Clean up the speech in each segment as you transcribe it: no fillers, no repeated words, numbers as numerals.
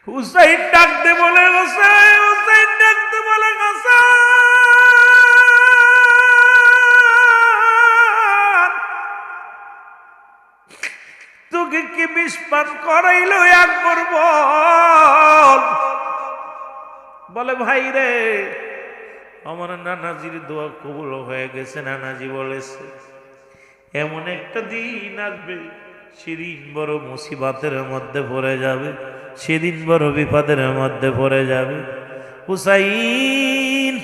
হুসাইন ডাকতে বলে হোসেন, হুসাইন ডাকতে বলে হাসান, তোকে কি বিষ পান করাইলো একবার বল। বলে ভাই রে, আমার নানাজির দোয়া কবুল হয়ে গেছে। নানাজি বলেছে এমন একটা দিন আসবে, সেদিন বড় মুসিবতের মধ্যে পড়ে যাবে, সেদিন বড় বিপদের মধ্যে পড়ে যাবে। হুসাইন,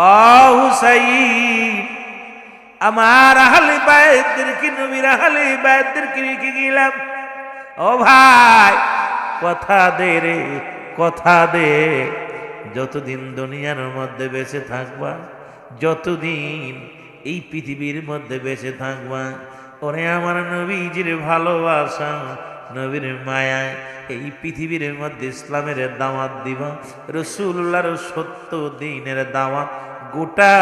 ও হুসাইন, আমার আহলে বাইতদেরকে, নবীর আহলে বাইতদেরকে রেখে গেলাম। ও ভাই কথা দে রে, কথা দে, যতদিন দুনিয়ার মধ্যে বেঁচে থাকবা, যতদিন এই পৃথিবীর মধ্যে বেঁচে থাকবা, ওরে আমার নবীজির ভালোবাসা, নবীর মায়ায় এই পৃথিবীর মধ্যে ইসলামের দাওয়াত দিবা, রাসূলুল্লাহর সত্য দ্বীনের দাওয়াত গোটা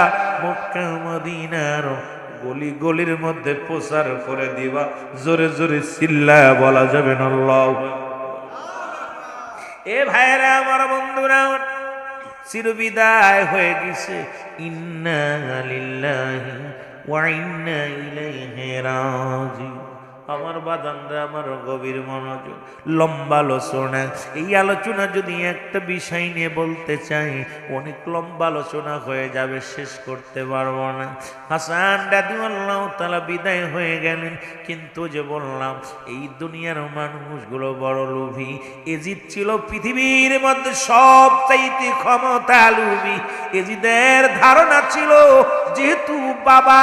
মক্কা মদিনার গলি গলির মধ্যে প্রচার করে দিবা। জোরে জোরে চিল্লায়া বলা যাবে না আল্লাহু আকবার। এ ভাইরা আমার, বন্ধুরা, চিরবিদায় হয়ে গেছে। ইন্না লিল্লাহি ওয়া ইন্না ইলাইহি রাজিউন। আমার বাদানরা, আমার গভীর মনোযোগ, লম্বা আলোচনা। এই আলোচনা যদি একটা বিষয় নিয়ে বলতে চাই, অনেক লম্বা আলোচনা হয়ে যাবে, শেষ করতে পারবো না। হাসান রাদিয়াল্লাহু তাআলা বিদায় হয়ে গেলেন, কিন্তু যে বললাম এই দুনিয়ার মানুষগুলো বড় লোভী। এজিদ ছিল পৃথিবীর মধ্যে সবচাইতে ক্ষমতা লোভী। এজিদের ধারণা ছিল যেহেতু বাবা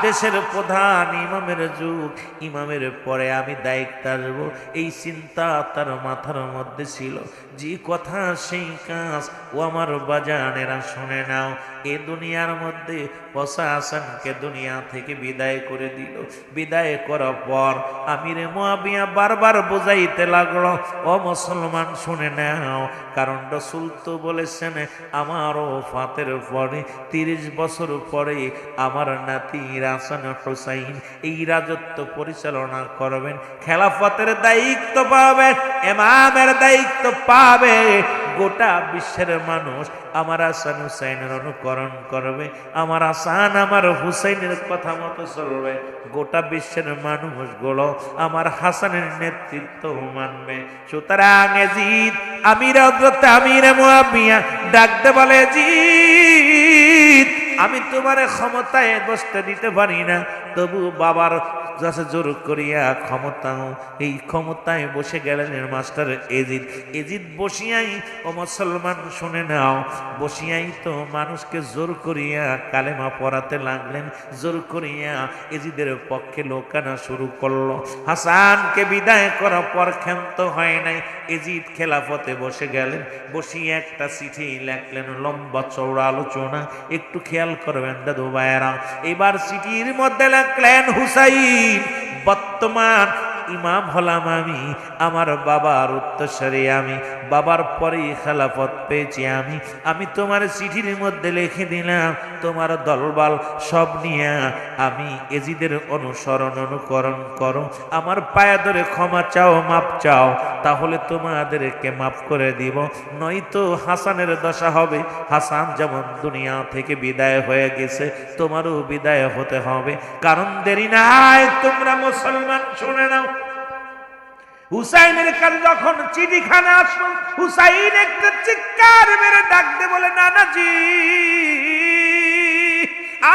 দেশের প্রধান, ইমামের যুগ, ইমামের পরে আমি দায়িত্ব আসবো, এই চিন্তা তার মাথার মধ্যে ছিল। যে কথা সেই কাজ, ও আমার বাজানেরা শুনে নাও। এ দুনিয়ার মধ্যে পসা হাসানকে দুনিয়া থেকে বিদায় করে দিল। বিদায় করার পর আমিরে মুয়াবিয়া বারবার বোঝাইতে লাগলো, ও মুসলমান শুনে নাও, কারণ রাসূল তো বলেছেন আমারও ফাতের পরে 30 বছর পরে আমার নাতি হাসান হুসাইন এই রাজত্ব পরিচালনা করবেন, খেলাফতের দায়িত্ব পাবেন, ইমামের দায়িত্ব পাবে। গোটা বিশ্বের মানুষ আমার হাসান হুসাইনের অনুকরণ করবে, আমার হাসান আমার হুসাইনের কথা মতো চলবে। গোটা বিশ্বের মানুষগুলো আমার হাসানের নেতৃত্ব মানবে। সুতরাং এজিদ আমির হযরত আমিরে মুয়াবিয়া ডাকতে বলে, এজিদ আমি তোমার ক্ষমতায় বসতে দিতে পারি না, তবু বাবার কাছে জোর করিয়া ক্ষমতাও, এই ক্ষমতায় বসে গেলেন মাস্টার এজিদ। এজিদ বসিয়াই, ও মুসলমান শুনে নাও, বসিয়াই তো মানুষকে জোর করিয়া কালেমা পড়াতে লাগলেন। জোর করিয়া এজিদের পক্ষে লোকানা শুরু করলো। হাসানকে বিদায় করার পর ক্ষান্ত হয় নাই, এজিদ খেলাফতে বসে গেলেন। বসিয়ে একটা চিঠি লেখলেন, লম্বা চওড়া আলোচনা, একটু খেয়াল করবেন দাদু ভাইয়েরা। এবার চিঠির মধ্যে লেখলেন, হুসাইন বর্তমান ইমাম হলাম আমি, আমার বাবার উত্তরসূরি আমি, বাবার পরেই খেলাফত পেয়েছি আমি। আমি তোমার চিঠির মধ্যে লিখে দিলাম, তোমার দলবল সব নিয়ে আমি এজিদের অনুকরণ করো, আমার পায়ে ধরে ক্ষমা চাও, মাপ চাও, তাহলে তোমাদেরকে মাফ করে দিব, নয়তো হাসানের দশা হবে। হাসান যেমন দুনিয়া থেকে বিদায় হয়ে গেছে, তোমারও বিদায় হতে হবে। কারণ দেরি নাই, তোমরা মুসলমান শুনে নাও। হুসাইনের কাছে যখন চিঠিখানা আসলো, হুসাইন একটা চিৎকার মেরে ডাকতে বলে, নানাজি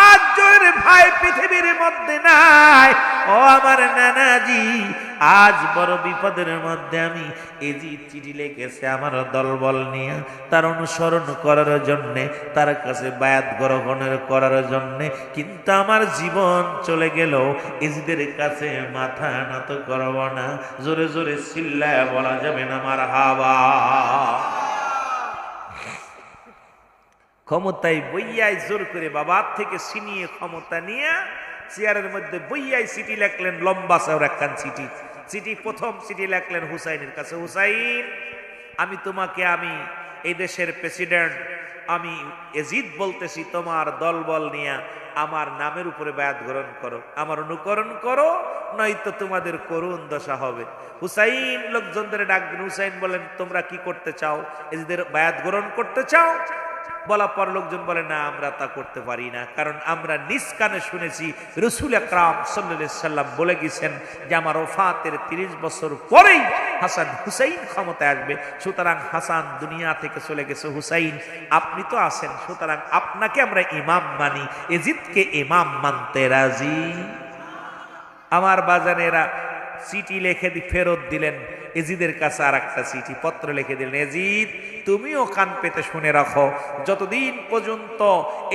আজ জয়ের ভাই পৃথিবীর মধ্যে নাই, ও আমার নানাজি আজ বড় বিপদের মধ্যে আমি। এজিদ চিঠি লিখেছে আমার দলবল নিয়ে তার অনুসরণ করার জন্যে, তার কাছে বায়াত গ্রহণের করার জন্যে, কিন্তু আমার জীবন চলে গেল, এজিদের কাছে মাথা নত করব না। জোরে জোরে চিল্লায় বলা যাবে না মারহাবা। ক্ষমতায় বইয়াই জোর করে বাবার থেকে ছিনিয়ে ক্ষমতা নিয়ে চেয়ারের মধ্যে বইয়াই চিঠি লেখলেন, লম্বা চওড়া একখান চিঠি। চিঠি প্রথম চিঠি লেখলেন হুসাইনের কাছে, হুসাইন আমি তোমাকে, আমি এই দেশের প্রেসিডেন্ট, আমি এজিদ বলতেছি, তোমার দলবল নিয়ে আমার নামের উপরে বায়াত গ্রহণ করো, আমার অনুকরণ করো, নয়তো তোমাদের করুণ দশা হবে। হুসাইন লোকজনদের ডাক দিন। হুসাইন বলেন, তোমরা কি করতে চাও? এদের বায়াত গ্রহণ করতে চাও? বলা পর লোকজন বলে, না, আমরা তা করতে পারি না, কারণ আমরা নিজ কানে শুনেছি রাসূল আকরাম সাল্লাল্লাহু আলাইহি সাল্লাম বলে গেছেন যে আমার ওফাতের 30 বছর পরেই হাসান হুসাইন ক্ষমতায় আসবে। সুতরাং হাসান দুনিয়া থেকে চলে গেছে, হুসাইন আপনি তো আছেন, সুতরাং আপনাকে আমরা ইমাম মানি, এজিদকে ইমাম মানতে রাজি। আমার বাজানেরা চিঠি লিখে ফেরত দিলেন এজিদের কাছে, আর একটা চিঠি পত্র লিখে দিলেন, এজিদ তুমিও কান পেতে শুনে রাখো, যতদিন পর্যন্ত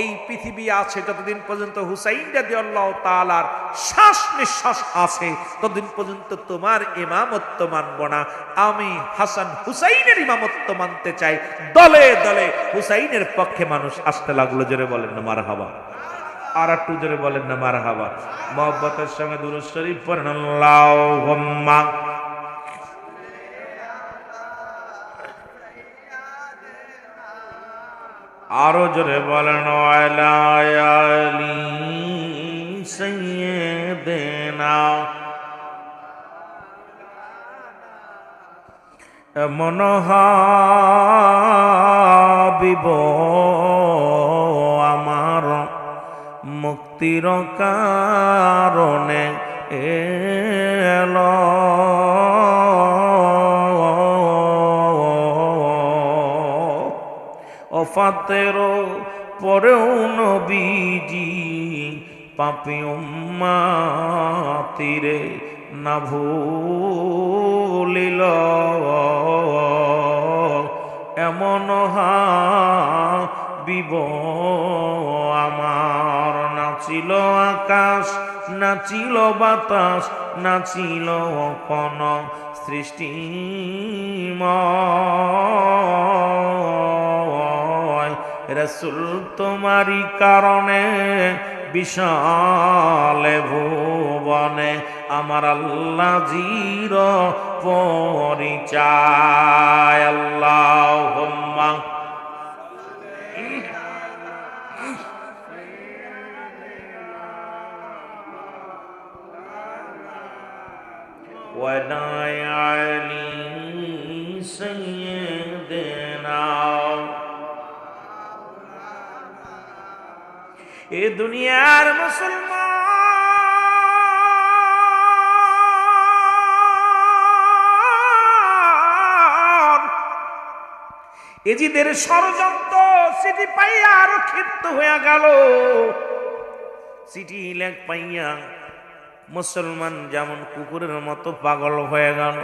এই পৃথিবী আছে, যতদিন পর্যন্ত হুসাইন রাদিয়াল্লাহু তাআলার শ্বাস নিঃশ্বাস আছে, ততদিন পর্যন্ত তোমার ইমামত্ব মানব না। আমি হাসান হুসাইনের ইমামত্ব মানতে চাই। দলে দলে হুসাইনের পক্ষে মানুষ আসতে লাগলো। জোরে বলেন না মারহাবা। আর একটু জোরে বলেন না মারহাবা। মুহাব্বতের সঙ্গে দুরূদ শরীফ পড়েন, আল্লাহুম্মা আরো জোরে বলেন ওয়ালা আলি সাইয়্যিদিনা। এমন হাবিব আমার মুক্তির কারণে এলো, ওফাতের পরেও নবীজি পাপী উম্মতিরে না ভুলিল। এমন হাবিব আমার, নাচিল আকাশ, নাচিল বাতাস, নাচিল কোন সৃষ্টিময়। রাসূল তোমারই কারণে বিশাল ভুবনে আমার আল্লাহ জির পরিচয়। আল্লাহুম্মা ওয়ালা আলি সাইয়্যিদিনা। এ দুনিয়ার মুসলমান এজিদের ষড়যন্ত্র চিঠি পাইয়া আরো ক্ষিপ্ত হয়ে গেল। চিঠি লেখ পাইয়া মুসলমান যেমন কুকুরের মতো পাগল হয়ে গেল।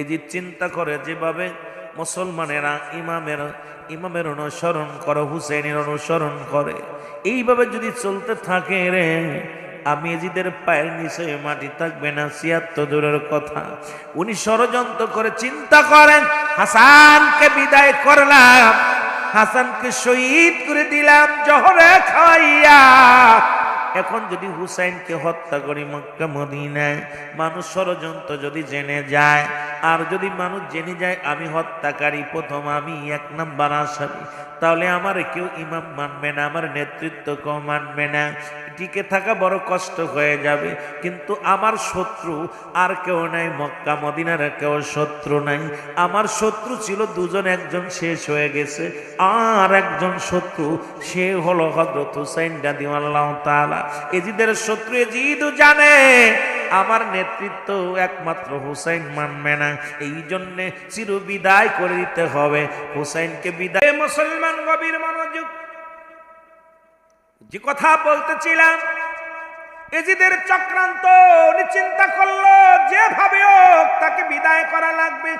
এজিদ চিন্তা করে, যেভাবে মুসলমানেরা ইমামের অনুসরণ করে, হুসাইনের অনুসরণ করে, এইভাবে যদি চলতে থাকে রে, আমি এজিদের পায়ের নিচে মাটি থাকবে না, ৭৬ দূরের কথা। উনি ষড়যন্ত্র করে চিন্তা করেন, হাসানকে বিদায় করলাম, হাসানকে শহীদ করে দিলাম জহরে খাওয়াইয়া, এখন যদি হুসাইনকে হত্যা করি মক্কা মদিনায়, মানুষ ষড়যন্ত্র যদি জেনে যায়, আর যদি মানুষ জেনে যায় আমি হত্যাকারী, প্রথম আমি ১ নাম্বার আসামি, তাহলে আমার কেউ ইমাম মানবে না, আমার নেতৃত্ব কেউ মানবে না, টিকে থাকা বড় কষ্ট হয়ে যাবে। কিন্তু আমার শত্রু আর কেউ নাই, মক্কা মদিনার কেউ শত্রু নাই। আমার শত্রু ছিল দুজন, একজন শেষ হয়ে গেছে, আর একজন শত্রু, সে হলো হযরত হুসাইন রাদিয়াল্লাহু তাআলা। এজিদের শত্রু এজিদও জানে আমার নেতৃত্ব একমাত্র হুসাইন মানবে না, এই জন্যে চির বিদায় করে দিতে হবে। হুসাইনকে বিদায়। মুসলমান গভীর মনোযোগ, যে কথা বলতেছিলাম, এজিদের চক্রান্ত, উনি চিন্তা করলো যেভাবে হোক তাকে বিদায় করা লাগবে।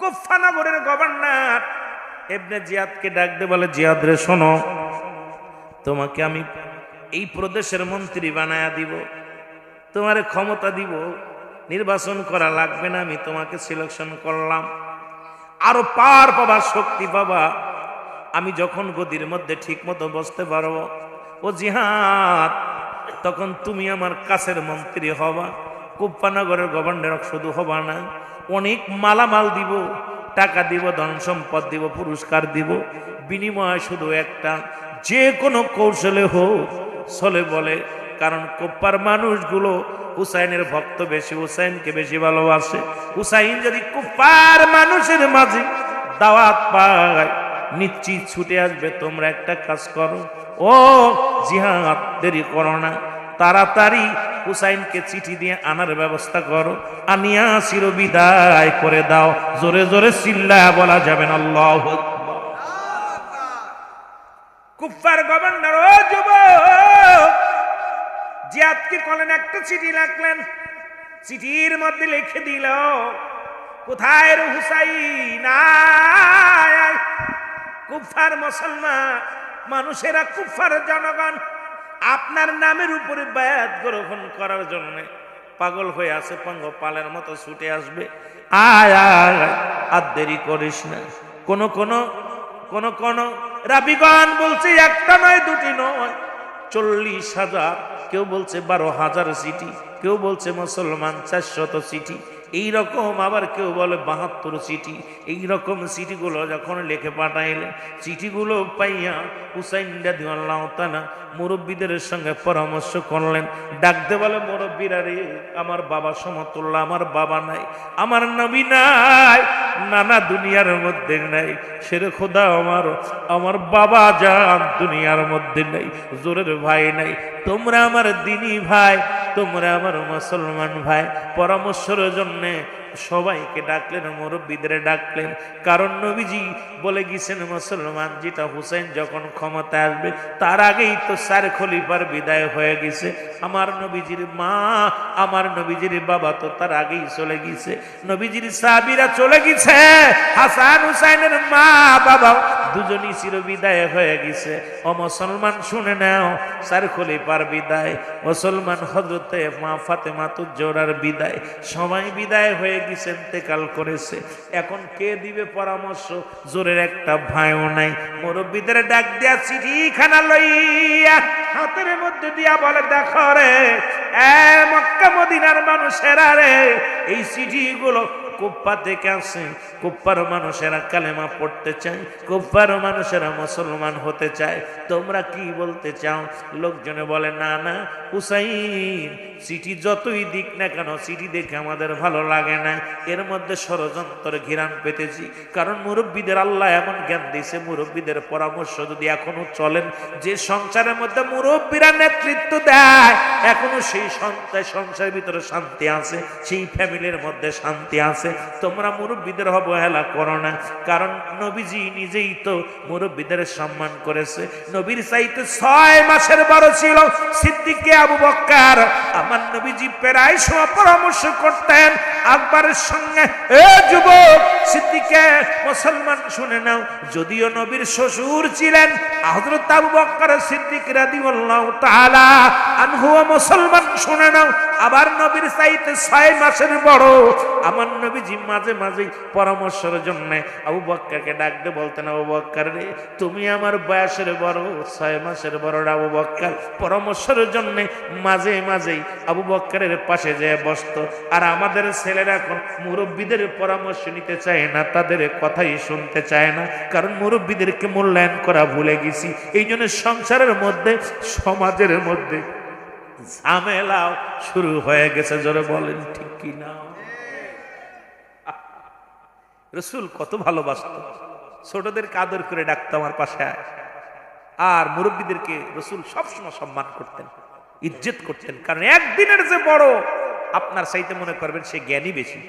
কুফা নগরের গভর্নর ইবনে জিয়াদকে ডাক দিয়ে বলে, জিয়াদ রে শোনো, তোমাকে আমি এই প্রদেশের মন্ত্রী বানায়া দিব, তোমার ক্ষমতা দিব, নির্বাচন করা লাগবে না, আমি তোমাকে সিলেকশন করলাম, আরো পার পাবা, শক্তি পাবা, আমি যখন গদির মধ্যে ঠিক মতো বসতে পারবো, ও জিহাদ, তখন তুমি আমার কাছের মন্ত্রী হবা। কুপ্পানগরের গভর্নর শুধু হবা না, অনেক মালামাল দিব, টাকা দিব, ধন সম্পদ দিব, পুরস্কার দিব, বিনিময় শুধু একটা, যে কোনো কৌশলে হোক, চলে বলে কারণ কুফার মানুষগুলো হুসাইনের ভক্ত বেশি, হুসাইনকে বেশি ভালোবাসে। হুসাইন যদি কুফার মানুষের মাঝে দাওয়াত পায় নিশ্চিত ছুটে আসবে। তোমরা একটা কাজ করো, ও জিহাদ দেরি করো না, তাড়াতাড়ি হুসাইনকে চিঠি দিয়ে আনার ব্যবস্থা করো, আনিয়া চিরবিদায় করে দাও। জোরে জোরে চিল্লায়া বলা যাবেন আল্লাহু আকবার। কুফার গভর্নর, ও যুবক, জিয়াদ কি করলেন? একটা চিঠি লিখলেন, চিঠির মধ্যে লিখে দিল, কোথায় রে হুসাইন? কুফার মুসলমান মানুষেরা, কুফার জনগণ আপনার নামের উপরে বায়াত গ্রহণ করার জন্য পাগল হয়ে আছে, পঙ্গপালের মতো ছুটে আসবে। আয় আয়, আর দেরি করিস না। কোন কোন রাবিগণ বলছে একটা নয়, দুটি নয়, 40,000, কেউ বলছে 12,000 চিঠি, কেউ বলছে মুসলমান 400 চিঠি, এইরকম আবার কেউ বলে 72 চিঠি। এইরকম চিঠিগুলো যখন লিখে পাঠাইলেন, চিঠিগুলো পাইয়া হুসাইন রাদিয়াল্লাহু তাআলা মুরব্বীদের সঙ্গে পরামর্শ করলেন। ডাকতে বলে, মুরব্বীরা রে, আমার বাবা সমতুল্য আমার বাবা নাই, আমার নবী নাই, নানা দুনিয়ার মধ্যে নাই, সেরে খোদা আমার বাবা জান দুনিয়ার মধ্যে নাই, জোরের ভাই নাই, তোমরা আমার দিনী ভাই, তোমরা আমার মুসলমান ভাই, পরামর্শের জন্য সবাইকে ডাকলেন, মুরব্বীদের ডাকলেন। কারণ নবীজি বলে গেছেন, মুসলমান যেটা হুসাইন যখন ক্ষমতায় আসবে তার আগেই তো 4 খলিফার বিদায় হয়ে গেছে। আমার নবীজির মা, আমার নবীজির বাবা তো তার আগেই চলে গেছে, নবীজির সাহাবীরা চলে গেছে, হাসান হুসাইনের মা বাবা দুজনই চির বিদায় হয়ে গেছে। ও মুসলমান শুনে নাও, 4 খলিফার বিদায়, মুসলমান হযরতে মা ফাতেমাতুজ জোহরার বিদায়, সবাই বিদায় হয়ে গেছে, ইন্তেকাল করেছে। এখন কে দিবে পরামর্শ? জোরের একটা ভাইও নাই। মুরব্বীদের ডাক দিয়া চিঠিখানা লইয়া হাতের মধ্যে দিয়া বলে, দেখো রে মক্কা মদিনার মানুষেরা রে, এই চিঠিগুলো কুফা থেকে আসে, কুফার মানুষেরা কালেমা পড়তে চায়, কুফার মানুষেরা মুসলমান হতে চায়, তোমরা কি বলতে চাও? লোকজনে বলে, না না হুসাইন, চিঠি যতই দিক না কেন, চিঠি দেখে আমাদের ভালো লাগে না, এর মধ্যে ষড়যন্ত্র ঘিরান পেতেছি। কারণ মুরব্বীদের আল্লাহ এমন জ্ঞান দিয়েছে, মুরব্বীদের পরামর্শ যদি এখনো চলেন, যে সংসারের মধ্যে মুরব্বীরা নেতৃত্ব দেয়, এখনো সেই সংসারের ভিতরে শান্তি আছে, সেই ফ্যামিলির মধ্যে শান্তি আছে। তোমরা মুরব্বীদের অবহেলা করো না, কারণ নবীজি নিজেই তো মুরব্বীদের সম্মান করেছে। নবীর চাইতে 6 মাসের বড় ছিল সিদ্দিক আবু বকর। আমার নবীজি প্রায় সময় পরামর্শ করতেন আকবরের সঙ্গে, এ যুবক সিদ্দিকে মুসলমান শুনে নাও, যদিও নবীর শ্বশুর ছিলেন হযরত আবু বকর সিদ্দিক রাদিয়াল্লাহু তাআলা আনহু, মুসলমান শুনে নাও, আবার নবীর চাইতে 6 মাসের বড়। আমার নবীজি মাঝে মাঝে পরামর্শের জন্য আবু বকরকে ডাকতে বলতেন, আবু বকর রে, তুমি আমার বয়সের বড়, 6 মাসের বড় আবু বকর। পরামর্শের জন্য মাঝে মাঝেই আবু বকরের পাশে যেয়ে বসতো। আর আমাদের ছেলেরা এখন মুরব্বীদের পরামর্শ নিতে চায় না, তাদের কথাই শুনতে চায় না, কারণ মুরব্বীদেরকে মূল্যায়ন করা ভুলে গেছি। এই জন্য সংসারের মধ্যে, সমাজের মধ্যে ঝামেলাও শুরু হয়ে গেছে। জোরে বলেন ঠিক কি না? রাসূল কত ভালোবাসতো, ছোটদেরকে আদর করে ডাকতো আমার পাশে আয়। আর মুরব্বীদেরকে রাসূল সবসময় সম্মান করতেন, ইজ্জত করতেন, কারণ একদিনের যে বড় আপনার চাইতে মনে করবেন সে জ্ঞানী বেশি,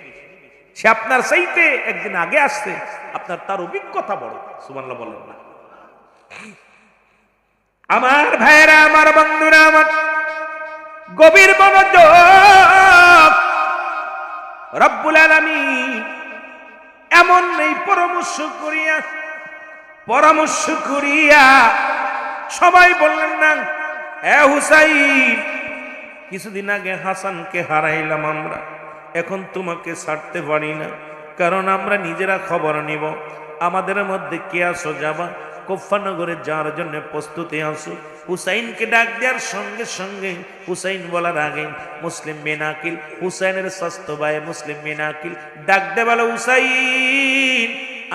সে আপনার চাইতে একদিন আগে আসছে, আপনার তার অভিজ্ঞতা বড়। সুবহানাল্লাহ বলেন না? আমার ভাইরা, আমার বন্ধুরা, আমার গভীর মনোযোগ, রব্বুল আলামিন এমন নেই পরামর্শ করিয়া সবাই বললেন না, এ হুসাইন, কিছুদিন আগে হাসানকে হারাইলাম আমরা, এখন তোমাকে ছাড়তে পারি না, কারণ আমরা নিজেরা খবর নিব আমাদের মধ্যে কে আসো যাবা, কুফানগরে যাওয়ার জন্য প্রস্তুতি আসো। হুসাইনকে ডাক দেওয়ার সঙ্গে সঙ্গে, হুসাইন বলার আগে মুসলিম বিন আকিল, হুসাইনের স্বাস্থ্য ভাই মুসলিম বিন আকিল ডাক দে বলে, হুসাইন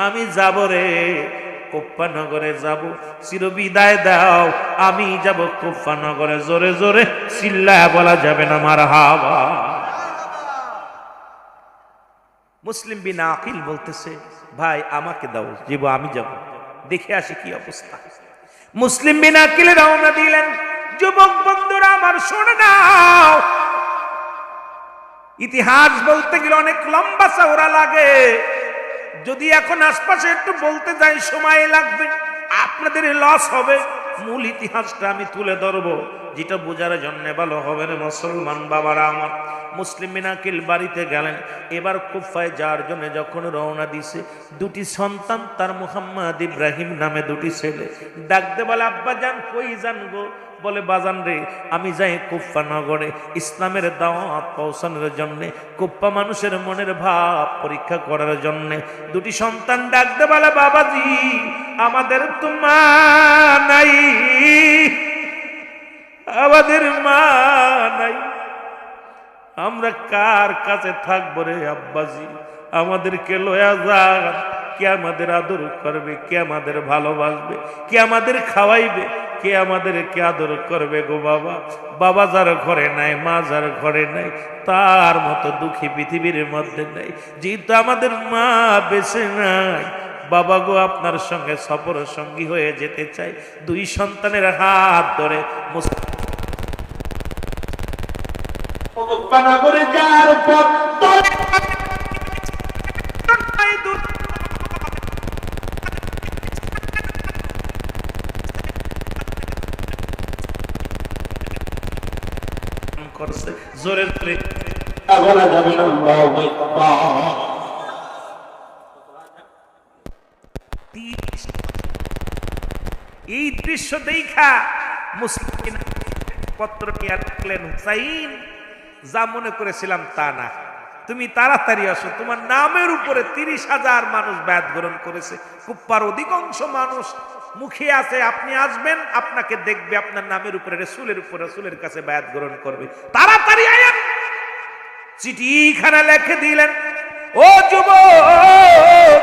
আমি যাব রে, কুফা নগরে যাব, চিরবিদায় দাও, আমি যাব কুফা নগরে। জোরে জোরে চিল্লায়া বলা যাবে না মারহাবা। মুসলিম বিন আকিল বলতেছে, ভাই আমাকে দাও, জীব আমি যাব, দেখে আসি কি অবস্থা। মুসলিম বিন আকিল রওনা দিলেন। যুবক বন্ধুরা আমার শোনে নাও, ইতিহাস বলতে গেলে অনেক লম্বা চওড়া লাগে, যদি এখন আশপাশে একটু বলতে যাই সময় লাগবে, আপনাদের লস হবে। মূল ইতিহাসটা আমি তুলে ধরবো, যেটা বোঝার জন্য ভালো হবে না মুসলমান বাবারা আমার। মুসলিম বিন আকিল বাড়িতে গেলেন। এবার কুফায় যাওয়ার জন্য যখন রওনা দিছে, দুটি সন্তান তার মুহাম্মদ ইব্রাহিম নামে দুটি ছেলে ডাকতে বলে, আব্বা যান কই যান গো? বলে, বাজান রে, আমি যাই কুফা নগরে ইসলামের দাওয়াত পৌঁছানোর জন্য, কুফা মানুষের মনের ভাব পরীক্ষা করার জন্য। দুটি সন্তান ডাকতে বলে, বাবাজি আমাদের তো মা নাই, আমাদের মা নাই, আমরা কার কাছে থাকবো রে আব্বাজি? আমাদেরকে লয়া যান, কে আমাদের আদর করবে, কে আমাদের ভালোবাসবে, কে আমাদের খাওয়াইবে, কে আমাদেরকে আদর করবে গো বাবা? বাবা যার ঘরে নাই, মা যার ঘরে নাই, তার মতো দুঃখী পৃথিবীর মধ্যে নাই। যেহেতু আমাদের মা বেঁচে নাই, বাবা গো আপনার সঙ্গে সফর সঙ্গী হয়ে যেতে চাই। দুই সন্তানের হাত ধরে নগরে যাওয়ার পর করছে জোরে জোরে বলা যাবে না। এই দৃশ্য দেখা মুসলিম পত্র নিয়ে রাখলেন, হুসাইন যা মনে করেছিলাম তা না, তুমি তাড়াতাড়ি আসো, তোমার নামের উপরে 30,000 মানুষ বায়াত গ্রহণ করেছে, কুফার অধিকাংশ মানুষ মুখে আছে, আপনি আসবেন, আপনাকে দেখবে, আপনার নামের উপরে রাসূলের কাছে বায়াত গ্রহণ করবে, তাড়াতাড়ি আয়েন। চিঠিখানা লিখে দিলেন, ও যুবক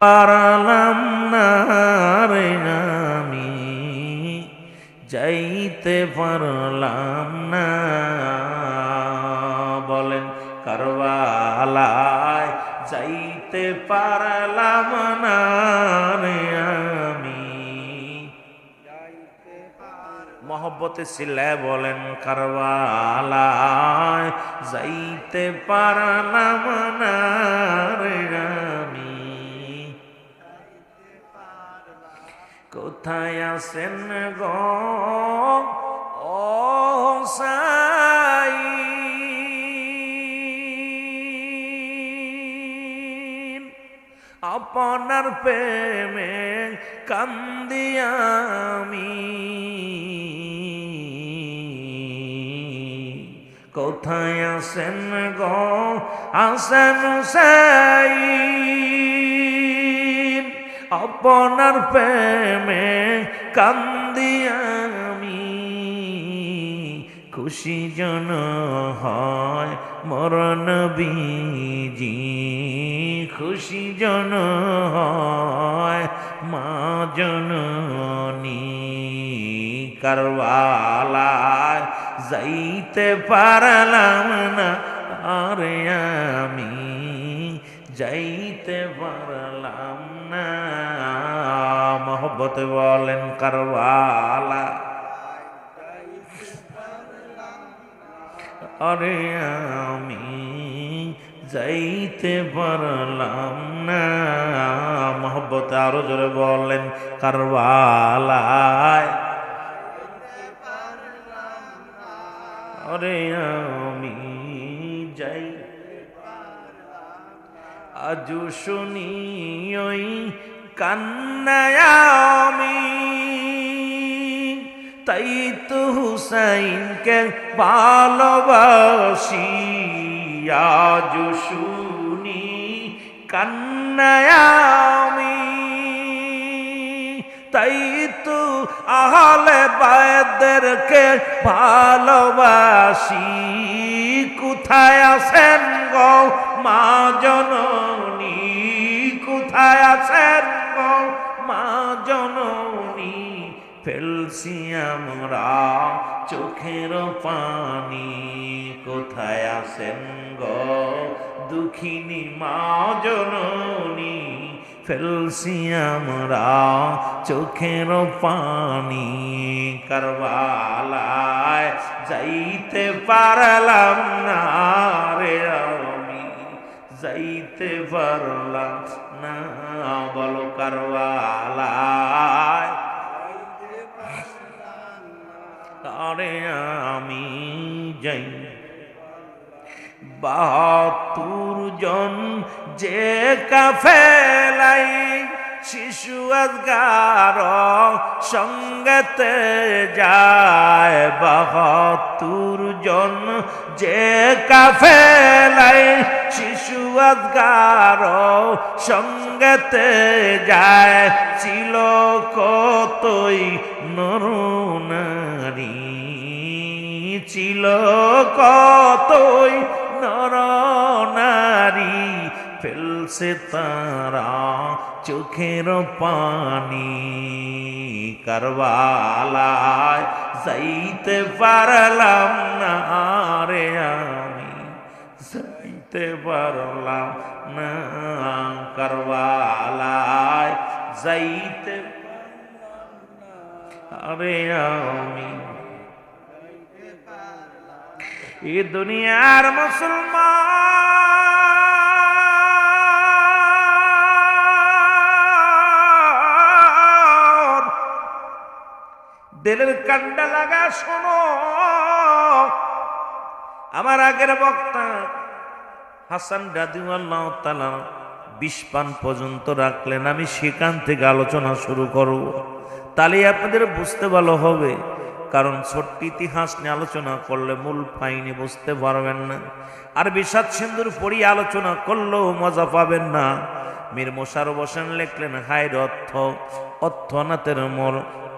পারলাম না রে আমি, যাইতে পারলাম না, বলেন কারবালায় যাইতে পারলাম না রে আমি। মহব্বতে সিল্লায় বলেন, কারবালায় যাইতে পারলাম না রে আমি। কোথায় আছেন গো ও হুসাইন, আপনার প্রেমে কান্দি আমি। কোথায় আছেন গো হাসান হুসাইন, আপনার প্রেমে কান্দি আমি। খুশি জন হয় মোর নবীজি, খুশি জন হয় মা জননী, কারবালায় যাইতে পারলাম না আরে আমি, যাইতে পারলাম না। মহব্বতে বলেন কারবালা, আরে আমি যাইতে পারলাম না। মহব্বতে আরো জোরে বলেন কারবালায়, আরে আমি যাই। আজ শুনি ওই কান্নায় আমি, তাই তো হুসাইনকে ভালোবাসি। আজ শুনি কান্নায় আমি, তাই তো আহলে বায়দেরকে ভালোবাসি। কোথায় আছেন গো মা জননী, কোথায় আছেন গো মা জননী, ফেলছি আমরা চোখের পানি। কোথায় আছেন গো দুঃখিনী মা জননী, ফেলছি আমরা চোখের পানি। কারবালায় যাইতে পারলাম না রে আমি, যাইতে পারলাম না। বলো কারবালায় আরে আমি যাই। ৭২ জন যে কাফেলাই শিশু আজগার সঙ্গেতে যায়। ৭২ জন যে কাফেলাই শিশু আজগার সঙ্গেতে যায়। ছিল কতই নরনারী, ছিল কতই নরনারী, ফেলছে তারা চোখের পানি। কারবালায় যাইতে পারলাম না রে আমি, যাইতে পারলাম না। কারবালায় যাইতে আরে আমি। এ দুনিয়ার মুসলমান দিলের কান্ডা লাগা শোনো। আমার আগের বক্তা হাসান রাদিয়াল্লাহু তাআলা ২০ পান পর্যন্ত রাখলেন, আমি সেখান থেকে আলোচনা শুরু করব। তাহলে আপনাদের বুঝতে ভালো হবে, কারণ ছোট্ট ইতিহাস নিয়ে আলোচনা করলে মূল পাইনি বুঝতে পারবেন না। আর বিষাদ সিন্ধুর পড়ি আলোচনা করলেও মজা পাবেন না। মীর মোশাররফ হোসেন লিখলেন হায় অর্থ, অর্থনাথের মোর।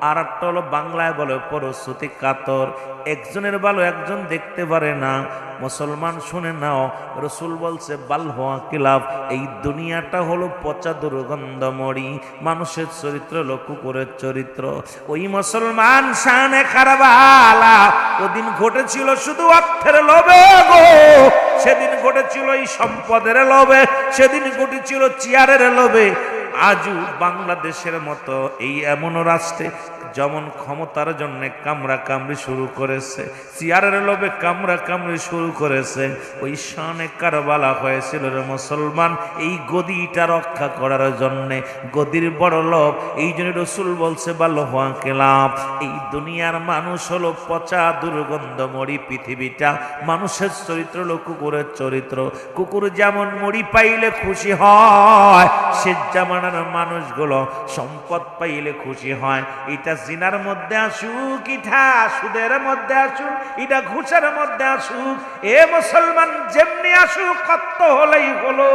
আর একটা হলো বাংলায় বলে পরশ্রুতি কাতর, একজনের ভালো একজন দেখতে পারে না। মুসলমান শুনে নাও, রসুল বলছে বাল হওয়া কিলাফ, এই দুনিয়াটা হলো পচা দুর্গন্ধমরি। মানুষের চরিত্র হলো কুকুরের চরিত্র। ওই মুসলমান শানে কারবালা ওদিন ঘটেছিল শুধু অর্থের লোভে গো, সেদিন ঘটেছিল এই সম্পদের লোভে, সেদিন ঘটেছিল চেয়ারের লোভে। আজও বাংলাদেশের মতো এই এমন রাষ্ট্রে যেমন ক্ষমতার জন্য কামড়া কামড়ি শুরু করেছে, চেয়ারের লোভে কামড়া কামড়ি শুরু করেছে, ওই শানে কারবালা হয়েছিল রে মুসলমান এই গদিটা রক্ষা করার জন্যে। গদির বড় লোভ, এই জন্য রসুল বলছে ভালো হওয়া কেলাম। এই দুনিয়ার মানুষ হলো পচা দুর্গন্ধমরি। পৃথিবীটা মানুষের চরিত্র হলো কুকুরের চরিত্র। কুকুর যেমন মুড়ি পাইলে খুশি হয়, সে জামানার মানুষগুলো সম্পদ পাইলে খুশি হয়। এটা জিনার মধ্যে আসুক, ইটা সুদের মধ্যে আসুক, এটা ঘুষের মধ্যে আসুক, এ মুসলমান যেমনি আসুক কত হলেই হলো।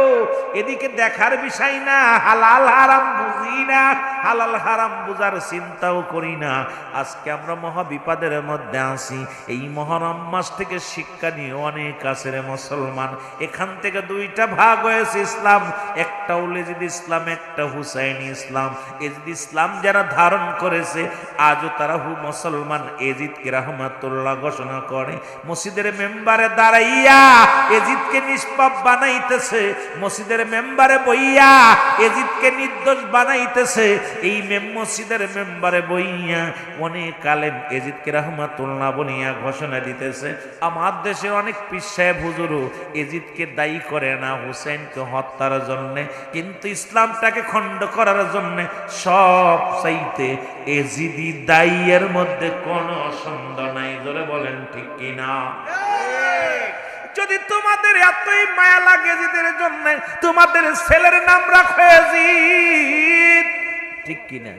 এদিকে দেখার বিষয় না, হালাল হারাম বুঝি না, হালাল হারাম বুঝার চিন্তাও করি না। আজকে আমরা মহা বিপদের মধ্যে আছি। এই মহরম মাস থেকে শিক্ষা নিয়ে অনেক আছে রে মুসলমান। এখান থেকে দুইটা ভাগ হয়েছে ইসলাম, একটা উলেজিদ ইসলাম, একটা হুসাইনি ইসলাম। এজিদ ইসলাম যারা ধারণ করেছে আজও তারা মুসলমান এজিদকে রাহমাতুল্লাহ ঘোষণা করে। মসজিদের মেম্বারে দাঁড়াইয়া এজিদকে নিষ্পাপ বানাইতেছে, মসজিদের মেম্বারে বইয়া এজিদকে নির্দোষ বানাইতেছে। এই মসজিদের মেম্বারে বইয়া অনেক আলেম এজিদকে রাহমাতুল্লাহ বনিয়া ঘোষণা দিতেছে। আমার দেশের অনেক পীর সাহেব হুজুরও এজিদকে দায়ী করে না হুসেনকে হত্যার জন্যে, কিন্তু ইসলামটাকে খণ্ড করার জন্যে সব চাইতে এজিদি দায়ীর মধ্যে কোনো সন্দেহ নাই। ধরে বলেন ঠিক কিনা? যদি তোমাদের এতই মায়া লাগে এজিদের জন্য, তোমাদের ছেলের নাম রাখো এজিদ, ঠিক কিনা?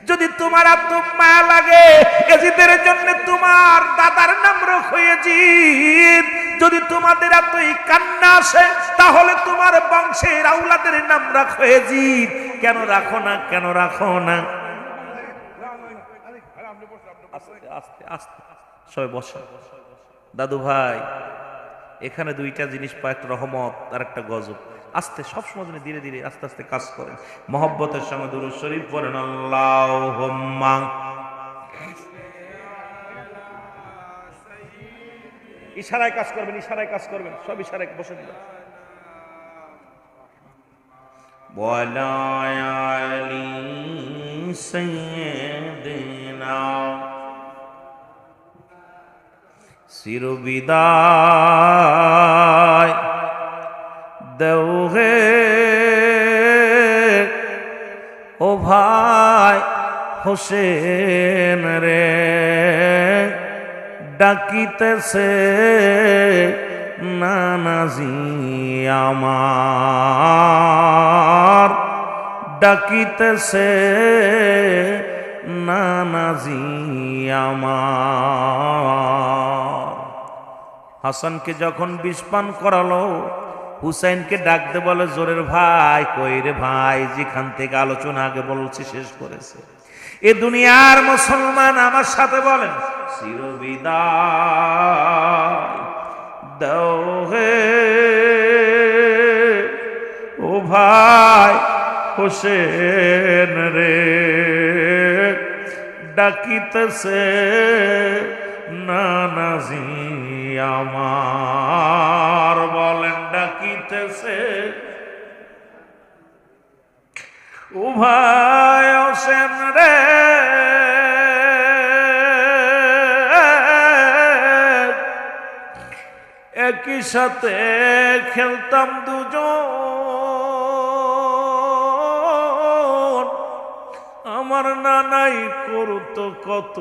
যদি তোমার এত মায়া লাগে এজিদের জন্য, তোমার দাদার নাম রাখো এজিদ। যদি তোমাদের এতই কান্না আসে, তাহলে তোমার বংশের আউলাদের নাম রাখো এজিদ। কেন রাখো না? কেন রাখো না? আস্তে আস্তে আস্তে সবাই বসো। দাদু ভাই, এখানে দুইটা জিনিস পায়, একটা রহমত আর একটা গজব। আস্তে সবসময় যেন ধীরে ধীরে আস্তে আস্তে কাজ করেন। মহব্বতের সঙ্গে দুরূদ শরীফ পড়েন। আল্লাহুম্মা ইশারায় কাজ করবেন, ইশারায় কাজ করবেন, সব ইশারায় বসে দিবেন। ওয়ালা আলি সাইয়্যিদিনা চিরবিদায় দেও হে ও ভাই হোসেন রে, ডাকিতেছে নানাজি আমার, ডাকিতেছে নানাজি আমার। হাসানকে যখন বিষ পান করালো, হুসাইনকে ডাকতে বলে জোরের ভাই কই রে ভাই, যেখান থেকে আলোচনা আগে বলছি শেষ করেছে। এ দুনিয়ার মুসলমান আমার সাথে বলেন চিরবিদায় দাও হে ও ভাই হোসেন রে, ডাকিতেছে নানাজি আমার, বলেন ডাকিতেছে ও ভাই হোসেন রে, একই সাথে খেলতাম দুজন, আমার নানাই করতো কত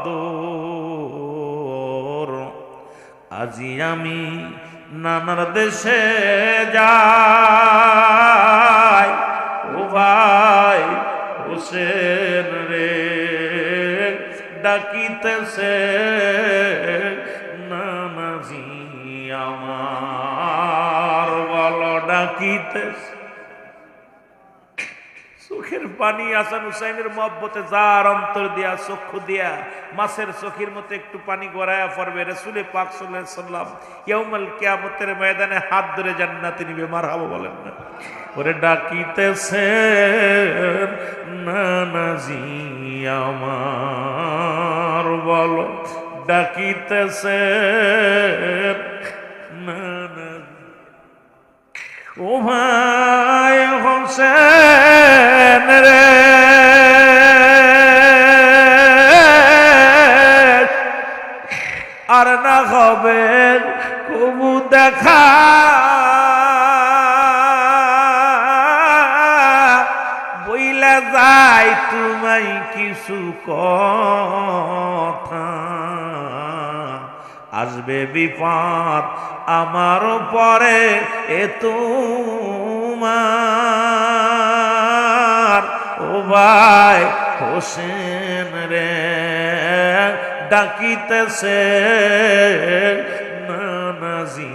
আদর, আজি আমি নানার দেশে যাই ও ভাই হোসেন রে, ডাকিতেছে নানাজি আমার, বলো ডাকিতেছে। চোখের পানি হাসান হুসাইনের মহব্বতে যার অন্তর দিয়া চক্ষু দিয়া মাছের চোখের মতো একটু পানি গড়ায়া পড়বে, রাসূল পাক সাল্লাল্লাহু আলাইহি সাল্লাম ইয়াউমুল কিয়ামতের ময়দানে হাত ধরে জান্নাতে নিবে। মারহাবা বলেন না? ওরে ডাকিতেছে নানাজি আমার, বলো ডাকিতেছে নানাজি ও ভাই হোসেন রে, আর না হবে কবু দেখা, বইলা যাই তোমায় কিছু কথা, আসবে বিপদ আমার পরে এ তোমার ও ভাই হোসেন রে, ডাকিতেছে নানাজি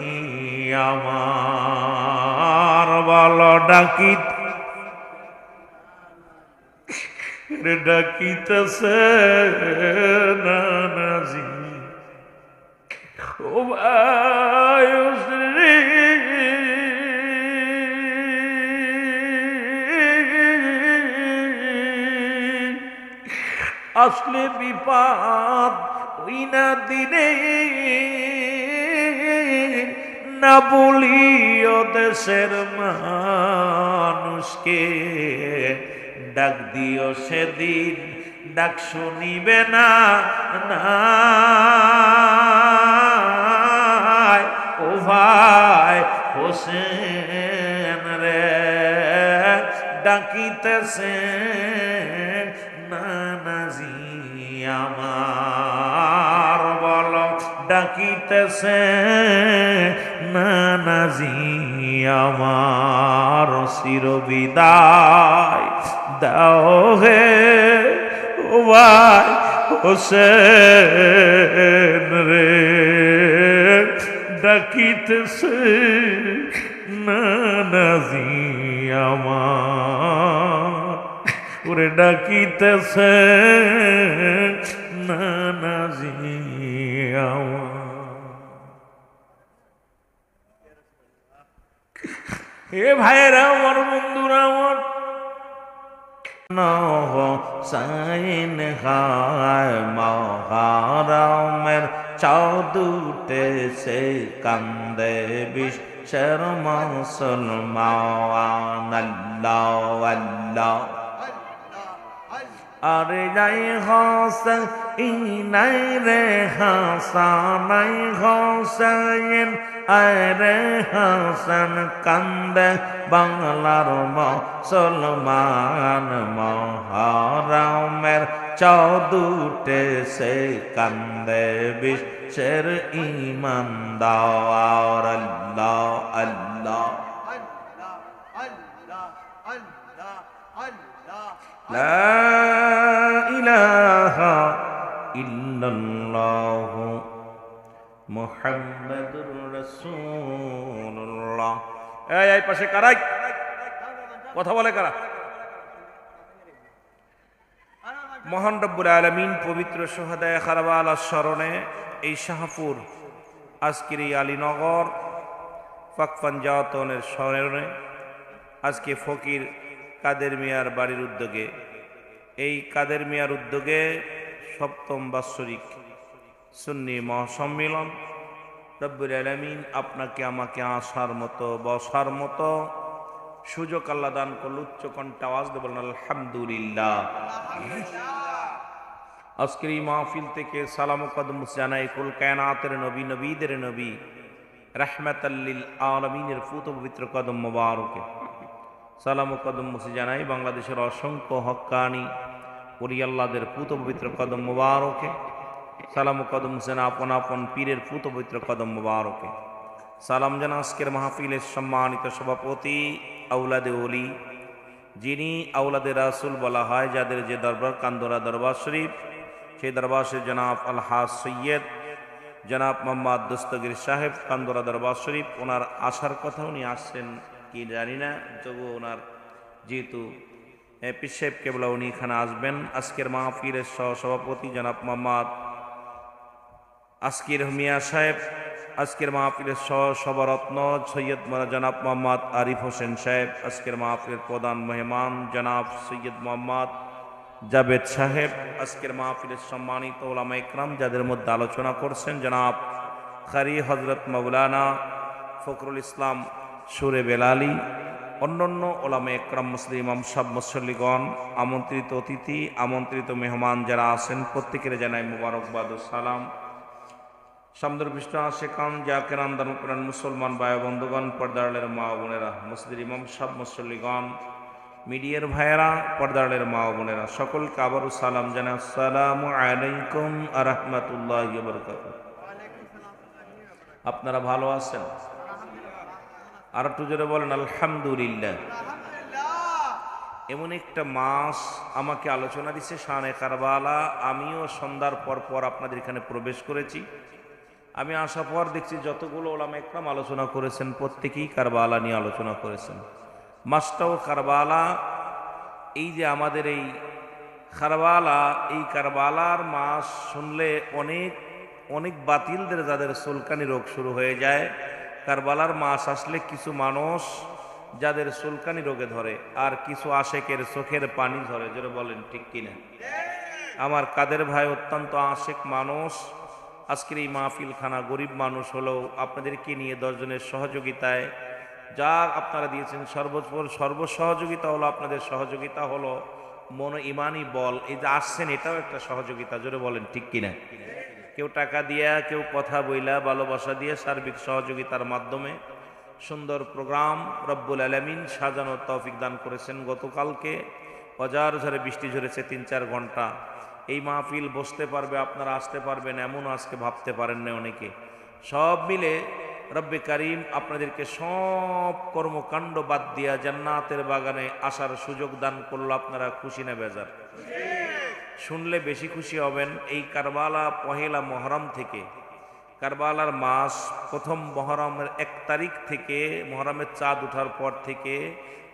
আমার, বলো ডাকিতেছে নানাজি ও ভাই আসলে বিপদ ওই না দিনে না বলিও দেশের মানুষকে, ডাক দিও সেদিন ডাক শুনিবে না ও ভাই হোসেন রে, ডাকিতেছে নানাজি আমার, বলো ডাকিতেছে নানাজি আমার, চিরবিদায় দাও হে ও ভাই হোসেন রে, ডাকিতেছে নানাজি আমার, ওরে ডাকিতেছে নানাজি আমার। হে ভাইয়েরা আমার, বন্ধুরা আমার, সাইন হায় মহারামের চাঁদ উঠেছে, কান্দে বিশ্বের মুসলমান। আল্লাহ আল্লাহ। আরে যাই হোসেন রে হাসানাই হোসেন, আরে হাসান কান্দে বাংলার মুসলমান, মহারামের চাঁদ উঠেছে, কান্দে বিশ্বের ঈমানদার। আল্লাহ আল্লাহ। লা ইলাহা ইল্লাল্লাহ মুহাম্মাদুর রাসূলুল্লাহ। এই পাশে কারাই কথা বলে কারা? মহান রব্বুল আলামিন পবিত্র শুহাদায়ে কারবালার স্মরণে এই শাহপুর আজকের এই আলীনগর পাকপাঞ্জাতনের স্মরণে আজকে ফকির কাদের মিয়ার বাড়ির উদ্যোগে, এই কাদের মিয়ার উদ্যোগে সপ্তম বাৎসরিক সুন্নি মহাসম্মেলন। রব্বুল আলামিন আপনাকে আমাকে আসার মতো বসার মতো সুযোগ আল্লাহ দান করল। উচ্চ কণ্ঠে আওয়াজ দিয়ে বলেন আলহামদুলিল্লাহ। আজকের এই মাহফিল থেকে সালাম ও কদম জানাই কুল কায়নাতের নবী, নবীদের নবী, রাহমাতাল লিল আলামিনের ফুত পবিত্র কদম মোবারকে সালাম ও কদম মুসি জানাই বাংলাদেশের অসংখ্য হক্কানি ওলি আল্লাহদের পুত পবিত্র কদম মোবারকে সালাম ও কদম মুসেন আপন আপন পীরের পুত পবিত্র কদম মোবারকে সালাম জানা আজকের মাহফিলের সম্মানিত সভাপতি আউলাদে ওলি, যিনি আউলাদে রাসূল বলা হয়, যাদের যে দরবার কান্দোরা দরবার শরীফ, সেই দরবার শরীফ জনাব আলহাজ সৈয়দ জনাব মোহাম্মদ দস্তগীর সাহেব কান্দোরা দরবার শরীফ। ওনার আসার কথা, উনি আসছেন কি জানি না, তবু ওনার যেহেতু পীর সাহেব কেবলা উনি এখানে আসবেন। আজকের মাহফিলের সহসভাপতি জনাব মোহাম্মদ আসকির মিয়া সাহেব, আজকের মাহফিলের সহসভারত্ন সৈয়দ জনাব মোহাম্মদ আরিফ হোসেন সাহেব, আজকের মাহফিলের প্রধান মেহমান জনাব সৈয়দ মোহাম্মদ জাবেদ সাহেব, আজকের মাহফিলের সম্মানিত ওলামা ইকরাম যাদের মধ্যে আলোচনা করছেন জনাব কারি হজরত মাওলানা ফখরুল ইসলাম সুরে বেলালি, অন্যান্য ওলামা ইকরাম, মুসলিম ইমাম সাহেব, মুসল্লিগণ, আমন্ত্রিত অতিথি, আমন্ত্রিত মেহমান যারা আছেন প্রত্যেকের জানাই মুবারকবাদ ও সালাম। সামদরবিষ্ট আশেকান জাকেরান দান কোরআন মুসলমান ভাই বন্ধুগণ, পর্দারের মা বোনেরা, মুসলিম ইমাম সাহেব, মুসল্লিগণ, মিডিয়ার ভাইয়েরা, পর্দারের মা বোনেরা, সকলকে আবারও সালাম জানাই। আসসালামু আলাইকুম ওয়া রাহমাতুল্লাহি ওয়া বারাকাতুহু। আপনারা ভালো আছেন? আর একটু জোরে বলেন আলহামদুলিল্লাহ। এমন একটা মাস আমাকে আলোচনা দিচ্ছে শানে কারবালা। আমিও সন্ধ্যার পর পর আপনাদের এখানে প্রবেশ করেছি। আমি আসার পর দেখছি যতগুলো ওলামা ইকরাম আলোচনা করেছেন প্রত্যেকেই কারবালা নিয়ে আলোচনা করেছেন। মাসটাও কারবালা। এই যে আমাদের এই কারবালা, এই কারবালার মাস শুনলে অনেক অনেক বাতিলদের যাদের চুলকানি রোগ শুরু হয়ে যায়, কারবালার মাস আসলে কিছু মানুষ যাদের চুলকানি রোগে ধরে, আর কিছু আশেকের চোখের পানি ধরে। যেটা বলেন ঠিক কিনা? আমার কাদের ভাই অত্যন্ত আশেক মানুষ। আজকের এই মাহফিল খানা গরিব মানুষ হলেও আপনাদেরকে নিয়ে 10 জনের সহযোগিতায় যা আপনারা দিয়েছেন, সর্বসহযোগিতা হলো আপনাদের সহযোগিতা হলো মন ইমানি বল। এই যে আসছেন এটাও একটা সহযোগিতা। জোরে বলেন ঠিক কিনা? কেউ টাকা দিয়া, কেউ কথা বইলা, ভালোবাসা দিয়ে, সার্বিক সহযোগিতার মাধ্যমে সুন্দর প্রোগ্রাম রব্বুল আলামিন সাজানোর তৌফিক দান করেছেন। গতকালকে হাজার ঝড়ে বৃষ্টি ঝরেছে 3-4 ঘন্টা। এই মাহফিল বসতে পারবে, আপনারা আসতে পারবেন এমন আজকে ভাবতে পারেন না অনেকে। সব মিলে রব্বে কারিম আপনাদেরকে সব কর্মকাণ্ড বাদ দিয়া জান্নাতের বাগানে আসার সুযোগ দান করলো। আপনারা খুশি না বেজার? শুনলে বেশি খুশি হবেন। এই কারবালা পহেলা মহরম থেকে, কারবালার মাস প্রথম মহরমের 1 তারিখ থেকে, মহরমের চাঁদ ওঠার পর থেকে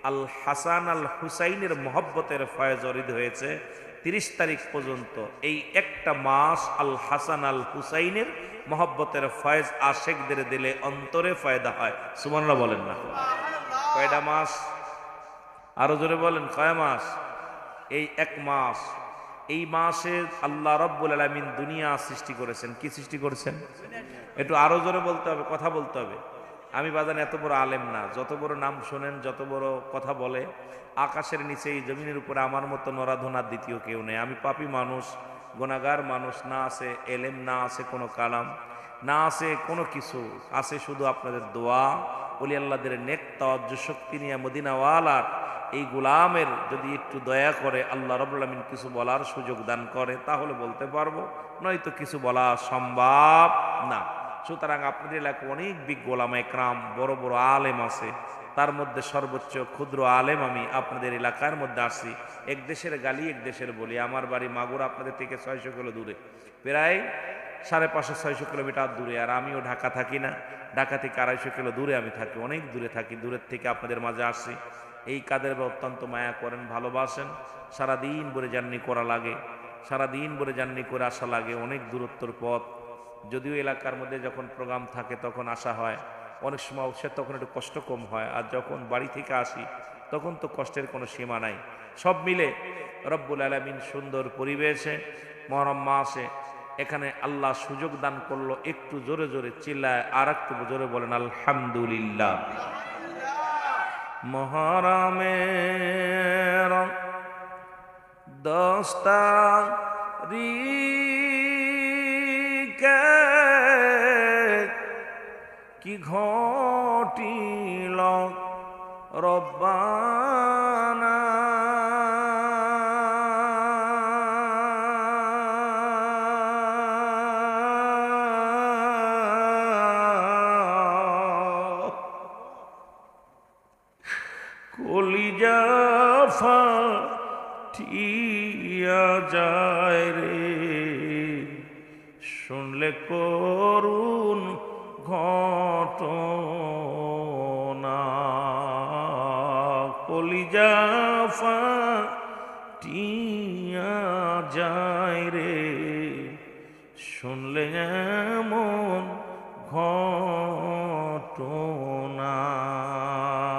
আল হাসান আল হুসাইনের মহব্বতের ফয়েজ অরিদ হয়েছে 30 তারিখ পর্যন্ত। এই একটা মাস আল হাসান আল হুসাইনের মহব্বতের ফয়েজ আশেকদের দিলে অন্তরে ফায়দা হয়। সুবহানাল্লাহ বলেন না? কয়টা মাস? আরো জোরে বলেন, কয় মাস? এই 1 মাস। এই মাসে আল্লাহ রাব্বুল আলামিন দুনিয়া সৃষ্টি করেছেন। কি সৃষ্টি করেছেন? একটু আরো জোরে বলতে হবে, কথা বলতে হবে। আমি বাজান এত বড় আলেম না, যত বড় নাম শোনেন, যত বড় কথা বলে, আকাশের নিচে এই জমিনের উপরে আমার মতো নরাধনার দ্বিতীয় কেউ নেই। আমি পাপী মানুষ, গুনাহগার মানুষ। না আছে এলেম, না আছে কোনো কালাম, না আছে কোনো কিছু, আছে শুধু আপনাদের দোয়া। ওলি আল্লাহদের নেক তাওয়াজ্জু শক্তি নিয়ে মদিনাওয়ালার এই গোলামের যদি একটু দয়া করে আল্লাহ রাব্বুল আলামিন কিছু বলার সুযোগ দান করে তাহলে বলতে পারবো, নয়তো কিছু বলা সম্ভব না। সুতরাং আপনাদের এলাকায় অনেক বিগ গোলামে একরাম, বড় বড় আলেম আছে, তার মধ্যে সর্বোচ্চ ক্ষুদ্র আলেম আমি আপনাদের এলাকার মধ্যে আসি। এক দেশের গালি এক দেশের বলি। আমার বাড়ি মাগুরা আপনাদের থেকে 600 কিলো দূরে, প্রায় 550-600 কিলোমিটার দূরে। আর আমিও ঢাকা থাকি না, ঢাকা থেকে 250 কিলো দূরে আমি থাকি, অনেক দূরে থাকি। দূরের থেকে আপনাদের মাঝে আসি। এই কাদের অত্যন্ত মায়া করেন, ভালোবাসেন। সারাদিন ভরে জার্নি করা লাগে, সারাদিন ভরে জার্নি করে আসা লাগে, অনেক দূরত্বর পথ। যদিও এলাকার মধ্যে যখন প্রোগ্রাম থাকে তখন আসা হয়, অনেক সময় সে তখন একটু কষ্ট কম হয়। আর যখন বাড়ি থেকে আসি তখন তো কষ্টের কোনো সীমা নাই। সব মিলে রব্বুল আলামিন সুন্দর পরিবেশে মহরম মাসে এখানে আল্লাহ সুযোগ দান করলো। একটু জোরে জোরে চিল্লায় আর একটু জোরে বলেন আলহামদুলিল্লাহ। মহরমের 10 তারিখে কি ঘটিল রব্বানা, কলিজা ফাটিয়া যায় রে শুনলে করুণ ঘটনা, কলিজা ফাটিয়া যায় রে শুনলে এমন ঘটনা।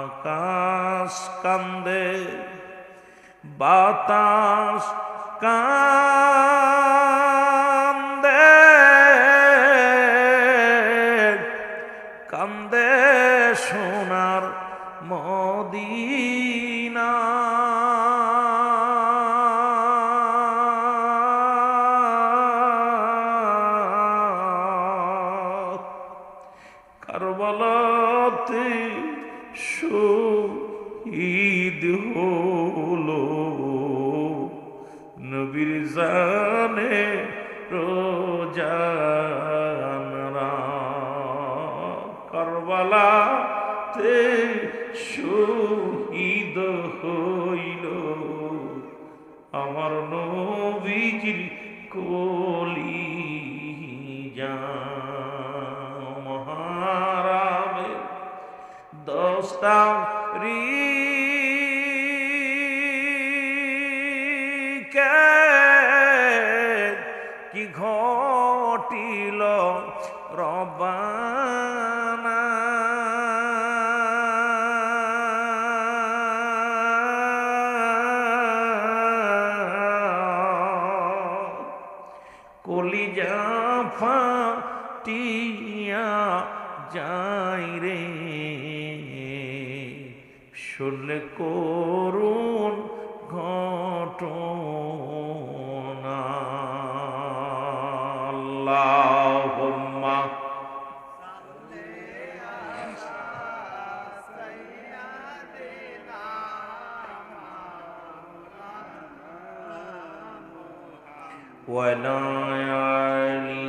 আকাশ কান্দে, বাতাস কান্দে, কান্দে সোনার মদিনা, কারবালাতে শহীদ হলো নবীর জানে রোজানরা, কারবালাতে শহীদ হইল আমার নবীজির কলিজা। মহরমের 10 তারিখে কি ঘটিল রব্বানা, কলিজা ফাটিয়া যায় রে শুনলে করুণ ঘটনা। আল্লাহুম্মা ওয়ালা আলি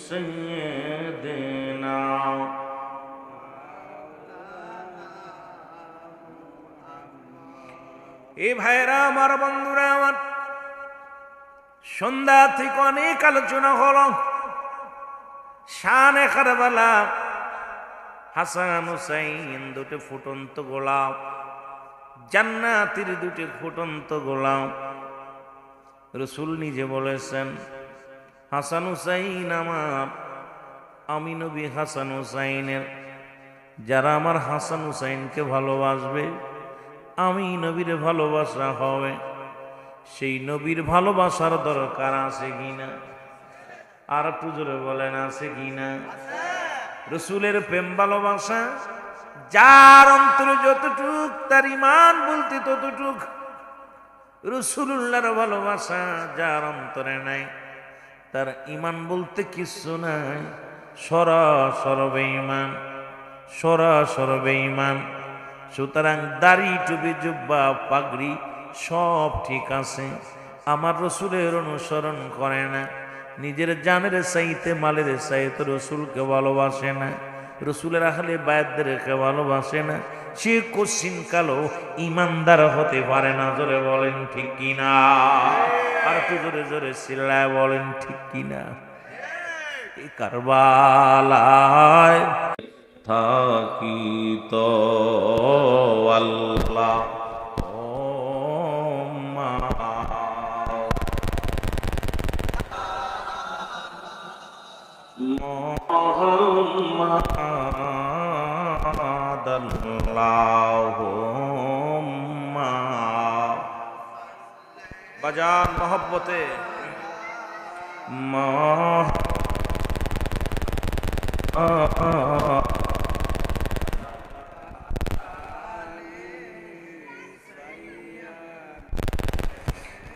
সাইয়্যিদিনা। এই ভাইরা আমার, বন্ধুরা আমার, সন্ধ্যা থেকে অনেক আলোচনা হলো শানে কারবালা, হাসান হুসাইন দুটো ফুটন্ত গোলাপ, জান্নাতের দুটো ফুটন্ত গোলাপ। রসুল নিজে বলেছেন হাসান হুসাইন আমার, আমি নবী হাসান হুসাইনের যারা আমার হাসান হুসাইনকে ভালোবাসবে, আমি নবীর ভালোবাসা হবে। সেই নবীর ভালোবাসার দরকার আছে কিনা? আর একটু জোরে বলেন, আছে কিনা? রসুলের প্রেম ভালোবাসা যার অন্তরে যতটুক, তার ইমান বলতে ততটুক। রসুলুল্লাহর ভালোবাসা যার অন্তরে নাই, তার ইমান বলতে কিছু নাই, সরাসর বেঈমান, সরাসর বেঈমান। সুতরাং দাড়ি, টুপি, জুব্বা, পাগড়ি সব ঠিক আছে, আমার রসুলের অনুসরণ করে না, নিজের জানের চাইতে মালের চাইতে রসুলকে ভালোবাসে না, রসুলের আহলে বায়াতদেরকে ভালোবাসে না, সে কোশ্চিন কালো ইমানদার হতে পারে না। জোরে বলেন ঠিক কিনা? আর একটু জোরে জোরে চিল্লায় বলেন ঠিক কিনা? এই কারবালায় থাকি তো আল্লাহ বাজান মহব্বতে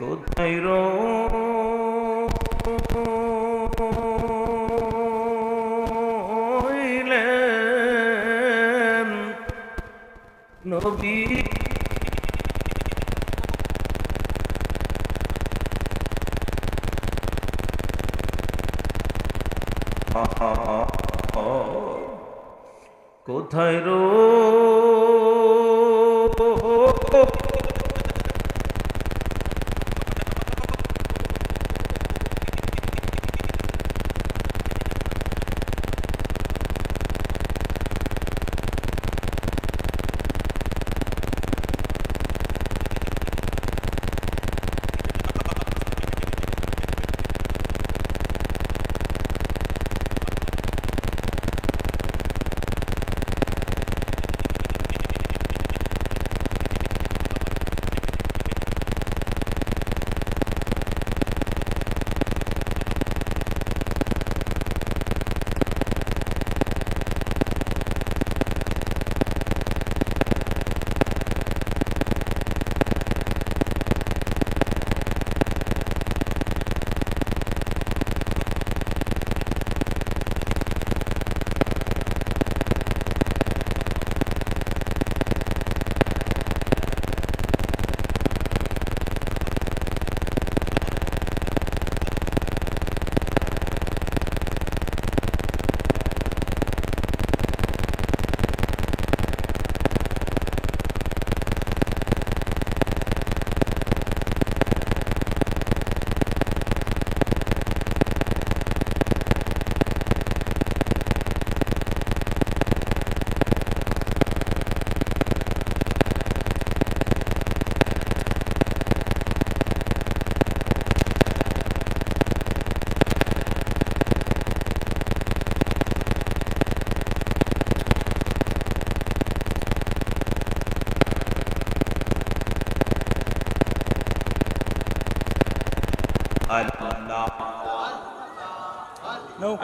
কোথায় রইলেন নবী? কোথায়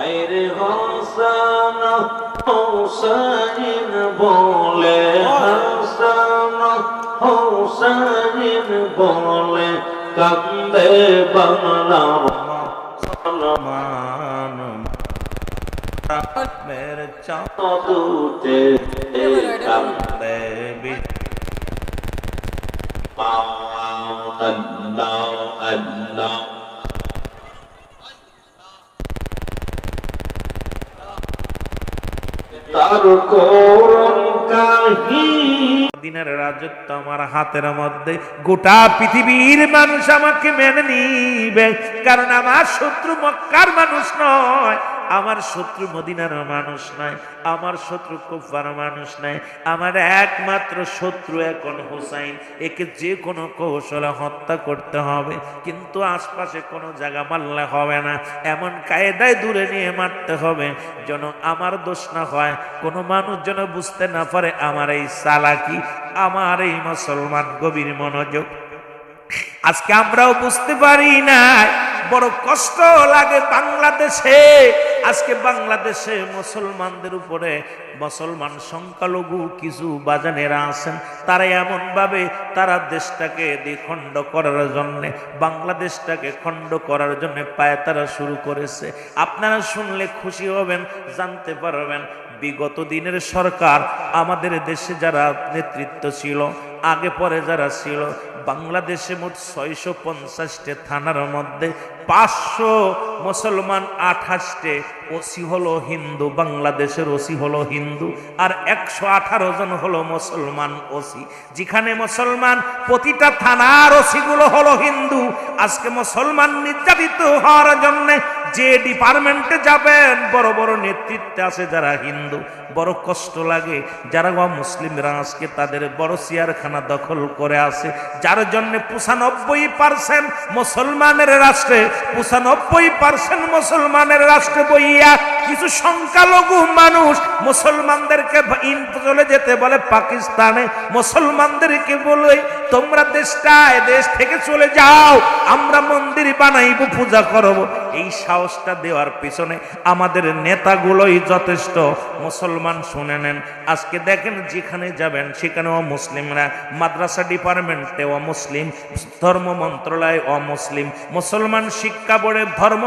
আইরে হাসান হুসাইন বলে, হাসান হুসাইন বলে, কান্দে বাংলা মুসলমান মেরে চাঁদুতে কান্দে আল্লাহ আল্লাহ। তার করুণ কাহিনী মদিনার রাজত্ব আমার হাতের মধ্যে, গোটা পৃথিবীর মানুষ আমাকে মেনে নিবে, কারণ আমার শত্রু মক্কার মানুষ নয়, আমার শত্রু মদিনার মানুষ নয়, আমার শত্রু কুফার মানুষ নয়, আমার একমাত্র শত্রু এখন হুসাইন। একে যে কোনো কৌশলে হত্যা করতে হবে, কিন্তু আশপাশে কোনো জায়গা মারলে হবে না, এমন কায়দায় দূরে নিয়ে মারতে হবে যেন আমার দোষ না হয়, কোনো মানুষ যেন বুঝতে না পারে আমার এই চালাকি, আমার এই মুসলমান গভীর মনোযোগ। আজকে আমরাও বুঝতে পারি না, বড় কষ্ট লাগে বাংলাদেশে। আজকে বাংলাদেশে মুসলমানদের উপরে, মুসলমান সংখ্যালঘু কিছু বাজানেরা আছেন, তারা এমন ভাবে তারা দেশটাকে দ্বিখণ্ড করার জন্য, বাংলাদেশটাকে খণ্ড করার জন্য পায়তারা শুরু করেছে। আপনারা শুনলে খুশি হবেন, জানতে পারবেন বিগত দিনের সরকার, আমাদের দেশে যারা নেতৃত্ব ছিল, আগে পরে যারা ছিল, বাংলাদেশে মোট 650টে থানার মধ্যে 500 মুসলমান, 28টে ওসি হলো হিন্দু, বাংলাদেশের ওসি হলো হিন্দু, আর 118 জন হলো মুসলমান ওসি। যেখানে মুসলমান, প্রতিটা থানার ওসিগুলো হলো হিন্দু। আজকে মুসলমান নির্যাতিত হওয়ার জন্য যে ডিপার্টমেন্টে যাবেন, বড় বড় নেতৃত্বে আছে যারা হিন্দু, বড় কষ্ট লাগে। যারা মুসলিমরা আজকে তাদের বড় চেয়ারখানা দখল করে আছে, যার জন্য 95% মুসলমানের রাষ্ট্রে, 95% মুসলমানের রাষ্ট্রে বইয়া কিছু সংখ্যালঘু মানুষ মুসলমানদেরকে চলে যেতে বলে পাকিস্তানে, মুসলমানদেরকে বলে তোমরা দেশ থেকে চলে যাও, আমরা মন্দির বানাইব, পূজা করব। এই সাহসটা দেওয়ার পিছনে আমাদের নেতাগুলোই যথেষ্ট। মুসলমান শুনে নেন, আজকে দেখেন যেখানে যাবেন সেখানেও মুসলিমরা, মাদ্রাসা ডিপার্টমেন্টে অমুসলিম, ধর্ম মন্ত্রণালয় অমুসলিম, মুসলমান শিক্ষা বোর্ডে, ধর্ম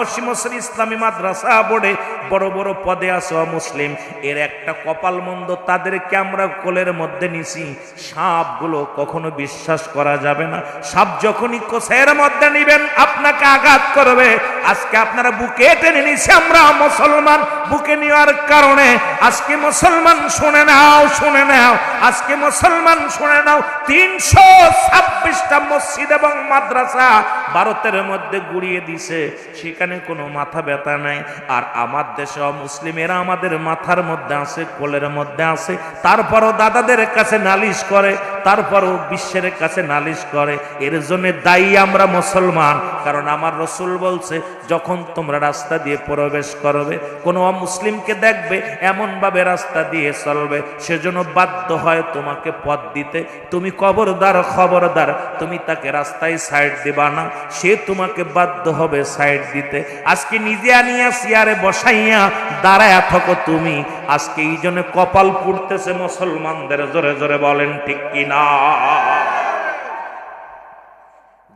ইসলামী মাদ্রাসা বোর্ডে বড় বড় পদে আছে অমুসলিম। এর একটা কপাল মন্দ, তাদেরকে আমরা কোলের মধ্যে নিছি। সাপগুলো কখনো বিশ্বাস করা যাবে না, সাপ যখনই কোষের মধ্যে নিবেন আপনাকে আঘাত করবে। আজকে আপনারা বুকে টেনে নিছে আমরা মুসলমান, বুকে নেওয়ার কারণে আজকে মুসলমান শুনে নাও, শুনে নাও, আজকে মুসলমান শুনে নাও, 326টা মসজিদ এবং মাদ্রাসা ভারতের মধ্যে গুড়িয়ে দিছে, সেখানে কোনো মাথা ব্যথা নাই। আর আমার দেশে মুসলিমেরা আমাদের মাথার মধ্যে আছে, কোলের মধ্যে আছে, তারপরও দাদাদের কাছে নালিশ করে, তারপরও বিশ্বের কাছে নালিশ করে। এর জন্য দায়ী আমরা মুসলমান, কারণ আমার রসুল বলছে যখন তোমরা রাস্তা দিয়ে প্রবেশ করবে, কোনো অমুসলিমকে দেখবে এমন ভাবে রাস্তা দিয়ে চলবে, সেজন্য বাধ্য হয় তোমাকে পথ দিতে। তুমি খবরদার তুমি তাকে রাস্তায় সাইড দিবা না, সে তোমাকে বাধ্য হবে সাইড দিতে। আজকে নিজে আনিয়া চেয়ারে বসাইয়া দাঁড়ায় থাকো তুমি। আজকে এই জন্য কপাল পুড়তেছে মুসলমানদের, জোরে জোরে বলেন ঠিক কিনা।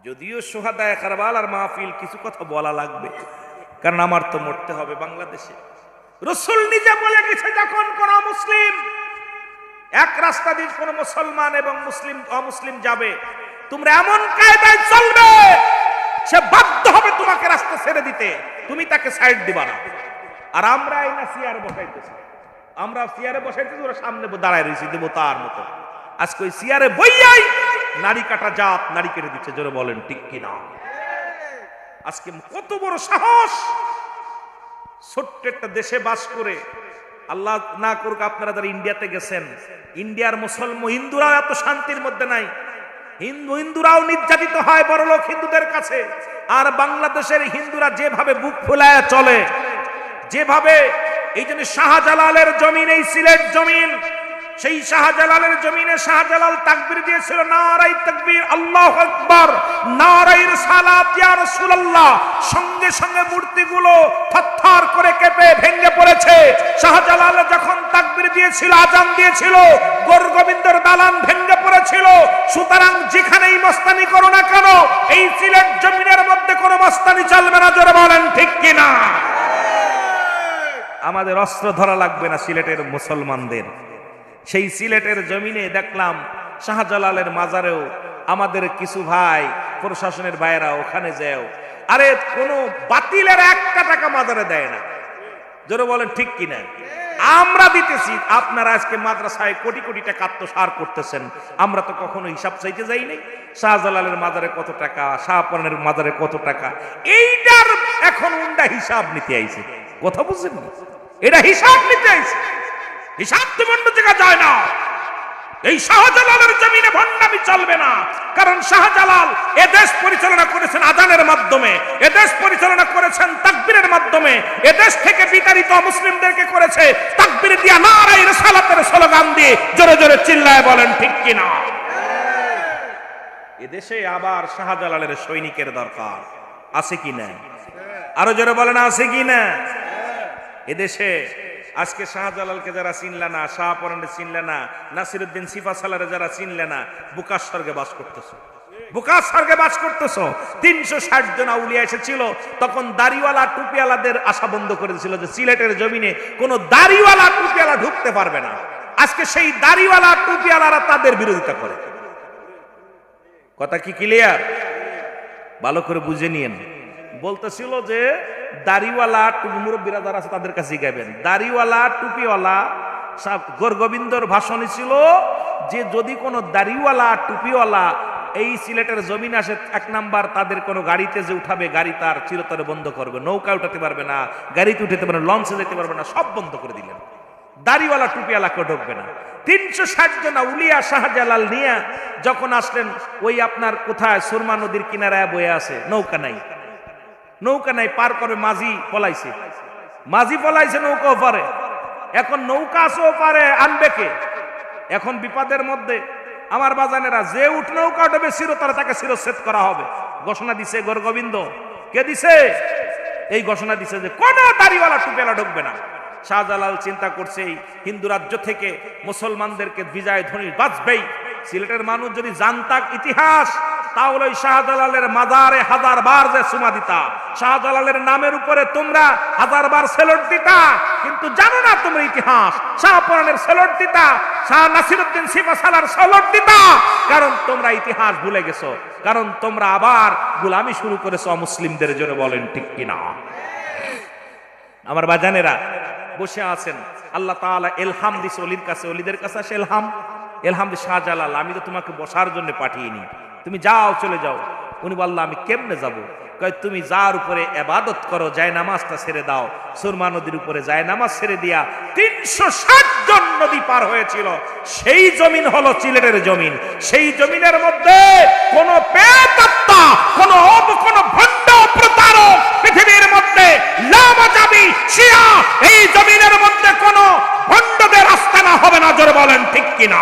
যদিও সোহাদায়ে কারবালার মাহফিল, কিছু কথা বলা লাগবে, কারণ আমার তো মরতে হবে বাংলাদেশে। রাসূল নিজে বলে গেছে, যখন কোন মুসলিম এক রাস্তা দিয়ে কোন মুসলমান এবং অমুসলিম যাবে, তোমরা এমন কায়দায় চলবে সে বাধ্য হবে তোমাকে রাস্তা ছেড়ে দিতে, তুমি তাকে সাইড দিবা না। আর আমরা এই না চেয়ারে বসাইতেছি, আমরা চেয়ারে বসাইতেছি, ওরা সামনে দাঁড়ায় রয়েছি দেবো তার মতো। আজকে ওই চেয়ারে বইয়াই নারী কাটা জাত নারী কেটে দিচ্ছে, জোরে বলেন ঠিক কিনা। আজকে কত বড় সাহস! ছোট্ট একটা দেশে বাস করে, আল্লাহ না করুক আপনারা যারা ইন্ডিয়াতে গেছেন, ইন্ডিয়ার মুসলমান হিন্দুরা এত শান্তির মধ্যে নাই, হিন্দুরাও নির্যাতিত হয় বড় লোক হিন্দুদের কাছে। আর বাংলাদেশের হিন্দুরা যেভাবে বুক ফুলায় চলে, যেভাবে, এই জন্য শাহজালালের জমিন, এই সিলেট জমিন, সেই শাহজালালের জমিনে শাহজালাল তাকবীর দিয়েছিল, নারায়ে তাকবীর, আল্লাহু আকবার, নারায়ে রিসালাত ইয়া রাসূলুল্লাহ। সঙ্গে সঙ্গে মূর্তিগুলো থরথর করে কেঁপে ভেঙে পড়েছে। শাহজালাল যখন তাকবীর দিয়েছিল, আজান দিয়েছিল, গোরগোবিন্দর দালান ভেঙে পড়েছিল। সুতরাং যেখানেই মস্তানি করো না কেন, এই সিলেট জমিনের মধ্যে কোনো মস্তানি চলবে না, জোরে বলেন ঠিক কিনা। আমাদের অস্ত্র ধরা লাগবে না সিলেটের মুসলমানদের। সেই সিলেটের জমিনে দেখলাম শাহজালালের মাজারেও আমাদের কিছু ভাই, প্রশাসনের ভাইয়েরা ওখানে যাও, আরে কোনো বাতিলের 1 টাকা মাজারে দেয় না, জোরে বলেন ঠিক কিনা। আমরা দিতেছি, আপনারা আজকে মাদ্রাসায় কোটি কোটি টাকা আত্মসাৎ করতেছেন, আমরা তো কখনো হিসাব চাইতে যাই নাই। শাহজালালের মাজারে কত টাকা, শাহপরানের মাজারে কত টাকা, এইটার এখন উন্ডা হিসাব নিতে আইছে। কথা বুঝছেন? এটা হিসাব নিতে আইছে, হিসাব তো অন্য জায়গা যায় না। এই শাহজালালের জমিনে ভণ্ডামি চলবে না, কারণ শাহজালাল এদেশ পরিচালনা করেছেন আযানের মাধ্যমে, এদেশ পরিচালনা করেছেন তাকবীরের মাধ্যমে, এদেশ থেকে বিতাড়িত মুসলিমদেরকে করেছে তাকবীর দিয়া, নারায়ে রিসালাতের স্লোগান দিয়ে। জোরে জোরে চিল্লায় বলেন ঠিক কিনা? এদেশে আবার শাহজালালের সৈনিকের দরকার আছে কিনা? আরো জোরে বলেন আছে কিনা? এদেশে আজকে শাহজালালকে যারা চিনলে না, শাহপরানকে চিনলে না, নাসিরউদ্দিন সিফাসালারে যারা চিনলে না, বুকার স্বর্গে বাস করতেছ, বুকার স্বর্গে বাস করতেছ। 360 জন আউলিয়া এসেছিল, তখন দাড়িওয়ালা টুপিওয়ালাদের আশা বন্ধ করে দিয়েছিল যে সিলেটের জমিনে কোনো দাড়িওয়ালা টুপিওয়ালা ঢুকতে পারবে না। আজকে সেই দাড়িওয়ালা টুপিওয়ালারা তাদের বিরোধিতা করে। কথা কি ক্লিয়ার? ভালো করে বুঝে নিয়েন। বলতেছিল যে দাড়িওয়ালা টুপি, মুরব্বীরা যারা আছে তাদের কাছে গাইবেন, দাড়িওয়ালা টুপিওয়ালা গোরগোবিন্দর ভাষণ ছিল যে যদি কোনো দাড়িওয়ালা টুপিওয়ালা এই সিলেটের জমিন আসে, 1 নাম্বার তাদের কোনো গাড়িতে যে উঠাবে, গাড়ি তার চিরতরে বন্ধ করবে, নৌকা উঠাতে পারবে না, গাড়িতে উঠাতে পারবে না, লঞ্চে যেতে পারবে না, সব বন্ধ করে দিলেন। দাড়িওয়ালা টুপিওয়ালা কেউ ঢুকবে না। 360 জন উলিয়া শাহজালাল নিয়ে যখন আসলেন, ওই আপনার কোথায় সুরমা নদীর কিনারায় বয়ে আছে, নৌকা নাই, নৌকা নাই, পার করবে, মাঝি পলাইছে, মাঝি পলাইছে, নৌকাও পারে। এখন নৌকা আসেও পারে, আনবে কে? এখন বিপদের মধ্যে আমার বাজানেরা যে উঠ নৌকা উঠবে চিরতরে তাকে শিরচ্ছেদ করা হবে। ঘোষণা দিছে গোরগোবিন্দ। কে দিছে? এই ঘোষণা দিছে যে কোন দাড়িওয়ালা টুপিওয়ালা ঢুকবে না। শাহজালাল চিন্তা করছে এই হিন্দু রাজ্য থেকে মুসলমানদেরকে বিজয় ধ্বনি বাজবেই। সিলেটের মানুষ যদি জানতাক ইতিহাস, তাহলে ওই শাহজালালের মাজারে 1000 বার যে সুমা দিতা, শাহজালালের নামের উপরে তোমরা 1000 বার সেলট দিতা, কিন্তু জানো না তোমরা ইতিহাস। শাহপরানের সেলট দিতা, শাহ নাসিরউদ্দিন সিফাসালার সেলট দিতা, কারণ তোমরা ইতিহাস ভুলে গেছো, কারণ তোমরা আবার গোলামি শুরু করেছো অমুসলিমদের জন্য। বলেন ঠিক কিনা? আমার বাজানেরা বসে আছেন, আল্লাহ তাআলা ইলহাম দিছে ওলির কাছে, ওলিদের কাছে আসে ইলহাম। ইলহাম দিয়ে শাহজালাল, আমি তো তোমাকে বসার জন্য পাঠিয়েনি, তুমি যাও, চলে যাও। উনি বললেন আমি কেমনে যাব? কয় তুমি যার উপরে ইবাদত করো, যায় নামাজটা ছেড়ে দাও। সুরমা নদীর উপরে যায় নামাজ ছেড়ে দিয়া 360 জন নদী পার হয়েছিল, সেই জমিন হলো সিলেটের জমিন। সেই জমিনের মধ্যে কোন পেতাত্তা, কোন ভণ্ড প্রতারক পৃথিবীর মধ্যে লামাজাবি শিয়া, এই জমিনের মধ্যে কোন ভণ্ডদের আস্তানা হবে না। জোরে বলেন ঠিক কিনা?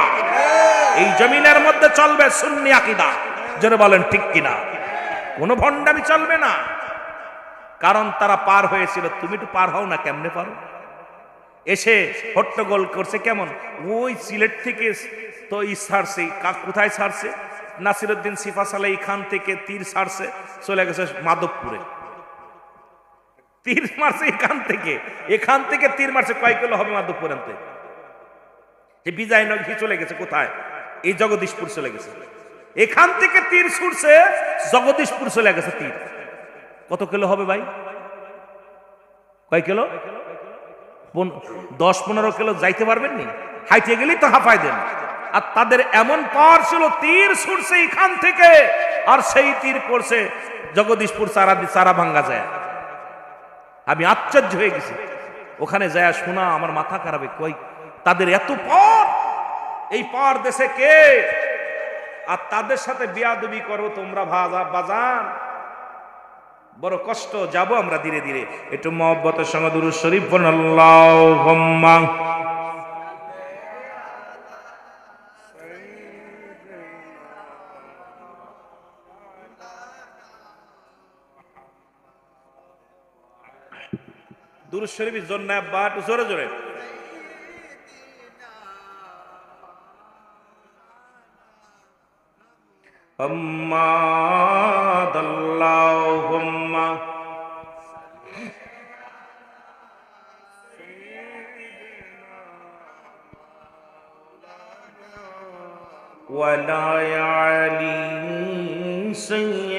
এই জমিনের মধ্যে চলবে সুন্নি আকীদা। জোরে বলেন ঠিক কিনা? কোনো ভণ্ডামি চলবে না, কারণ তারা পার হয়েছিল। তুমি একটু পার হও না, কেমনে পারো? এসে হট্টগোল করছে কেমন? ওই সিলেট থেকে তো ছাড়ছে, কোথায় ছাড়ছে? নাসিরউদ্দিন সিফাসালা এখান থেকে তীর ছাড়ছে, চলে গেছে মাধবপুরে। তীর মারছে এখান থেকে তীর মারছে। কয় কিলো হবে মাধবপুর আনতে? যে বিজয়নগরী চলে গেছে কোথায়? এই জগদীশপুর চলে গেছে। এখান থেকে তীর ছুটছে, জগদীশপুর চলে গেছে তীর। কত কিলো হবে ভাই? কয় কিলো? 10-15 কিলো যাইতে পারবেন নি? হাইটে গেলেই তো হাঁপাই দেন। আর তাদের এমন পাওয়ার ছিল, তীর ছুটছে এখান থেকে, আর সেই তীর পড়ছে জগদীশপুর চারা ভাঙ্গা যায়। আমি আশ্চর্য হয়ে গেছি, ওখানে যায় শোনা আমার মাথা খারাপ। কই তাদের এত পাওয়ার? এই পাওয়ার দেশে কে? আর তাদের সাথে বিয়াদবি করো তোমরা বাজান, বড় কষ্ট। যাব আমরা ধীরে ধীরে। একটু মহব্বতের সঙ্গে দুরূদ শরীফ পড়ুন। আল্লাহুম্মা দুরূদ শরীফের জন্য বাট জোরে জোরে। আল্লাহুম্মা ওয়ালা আলি সাইয়্যিদিনা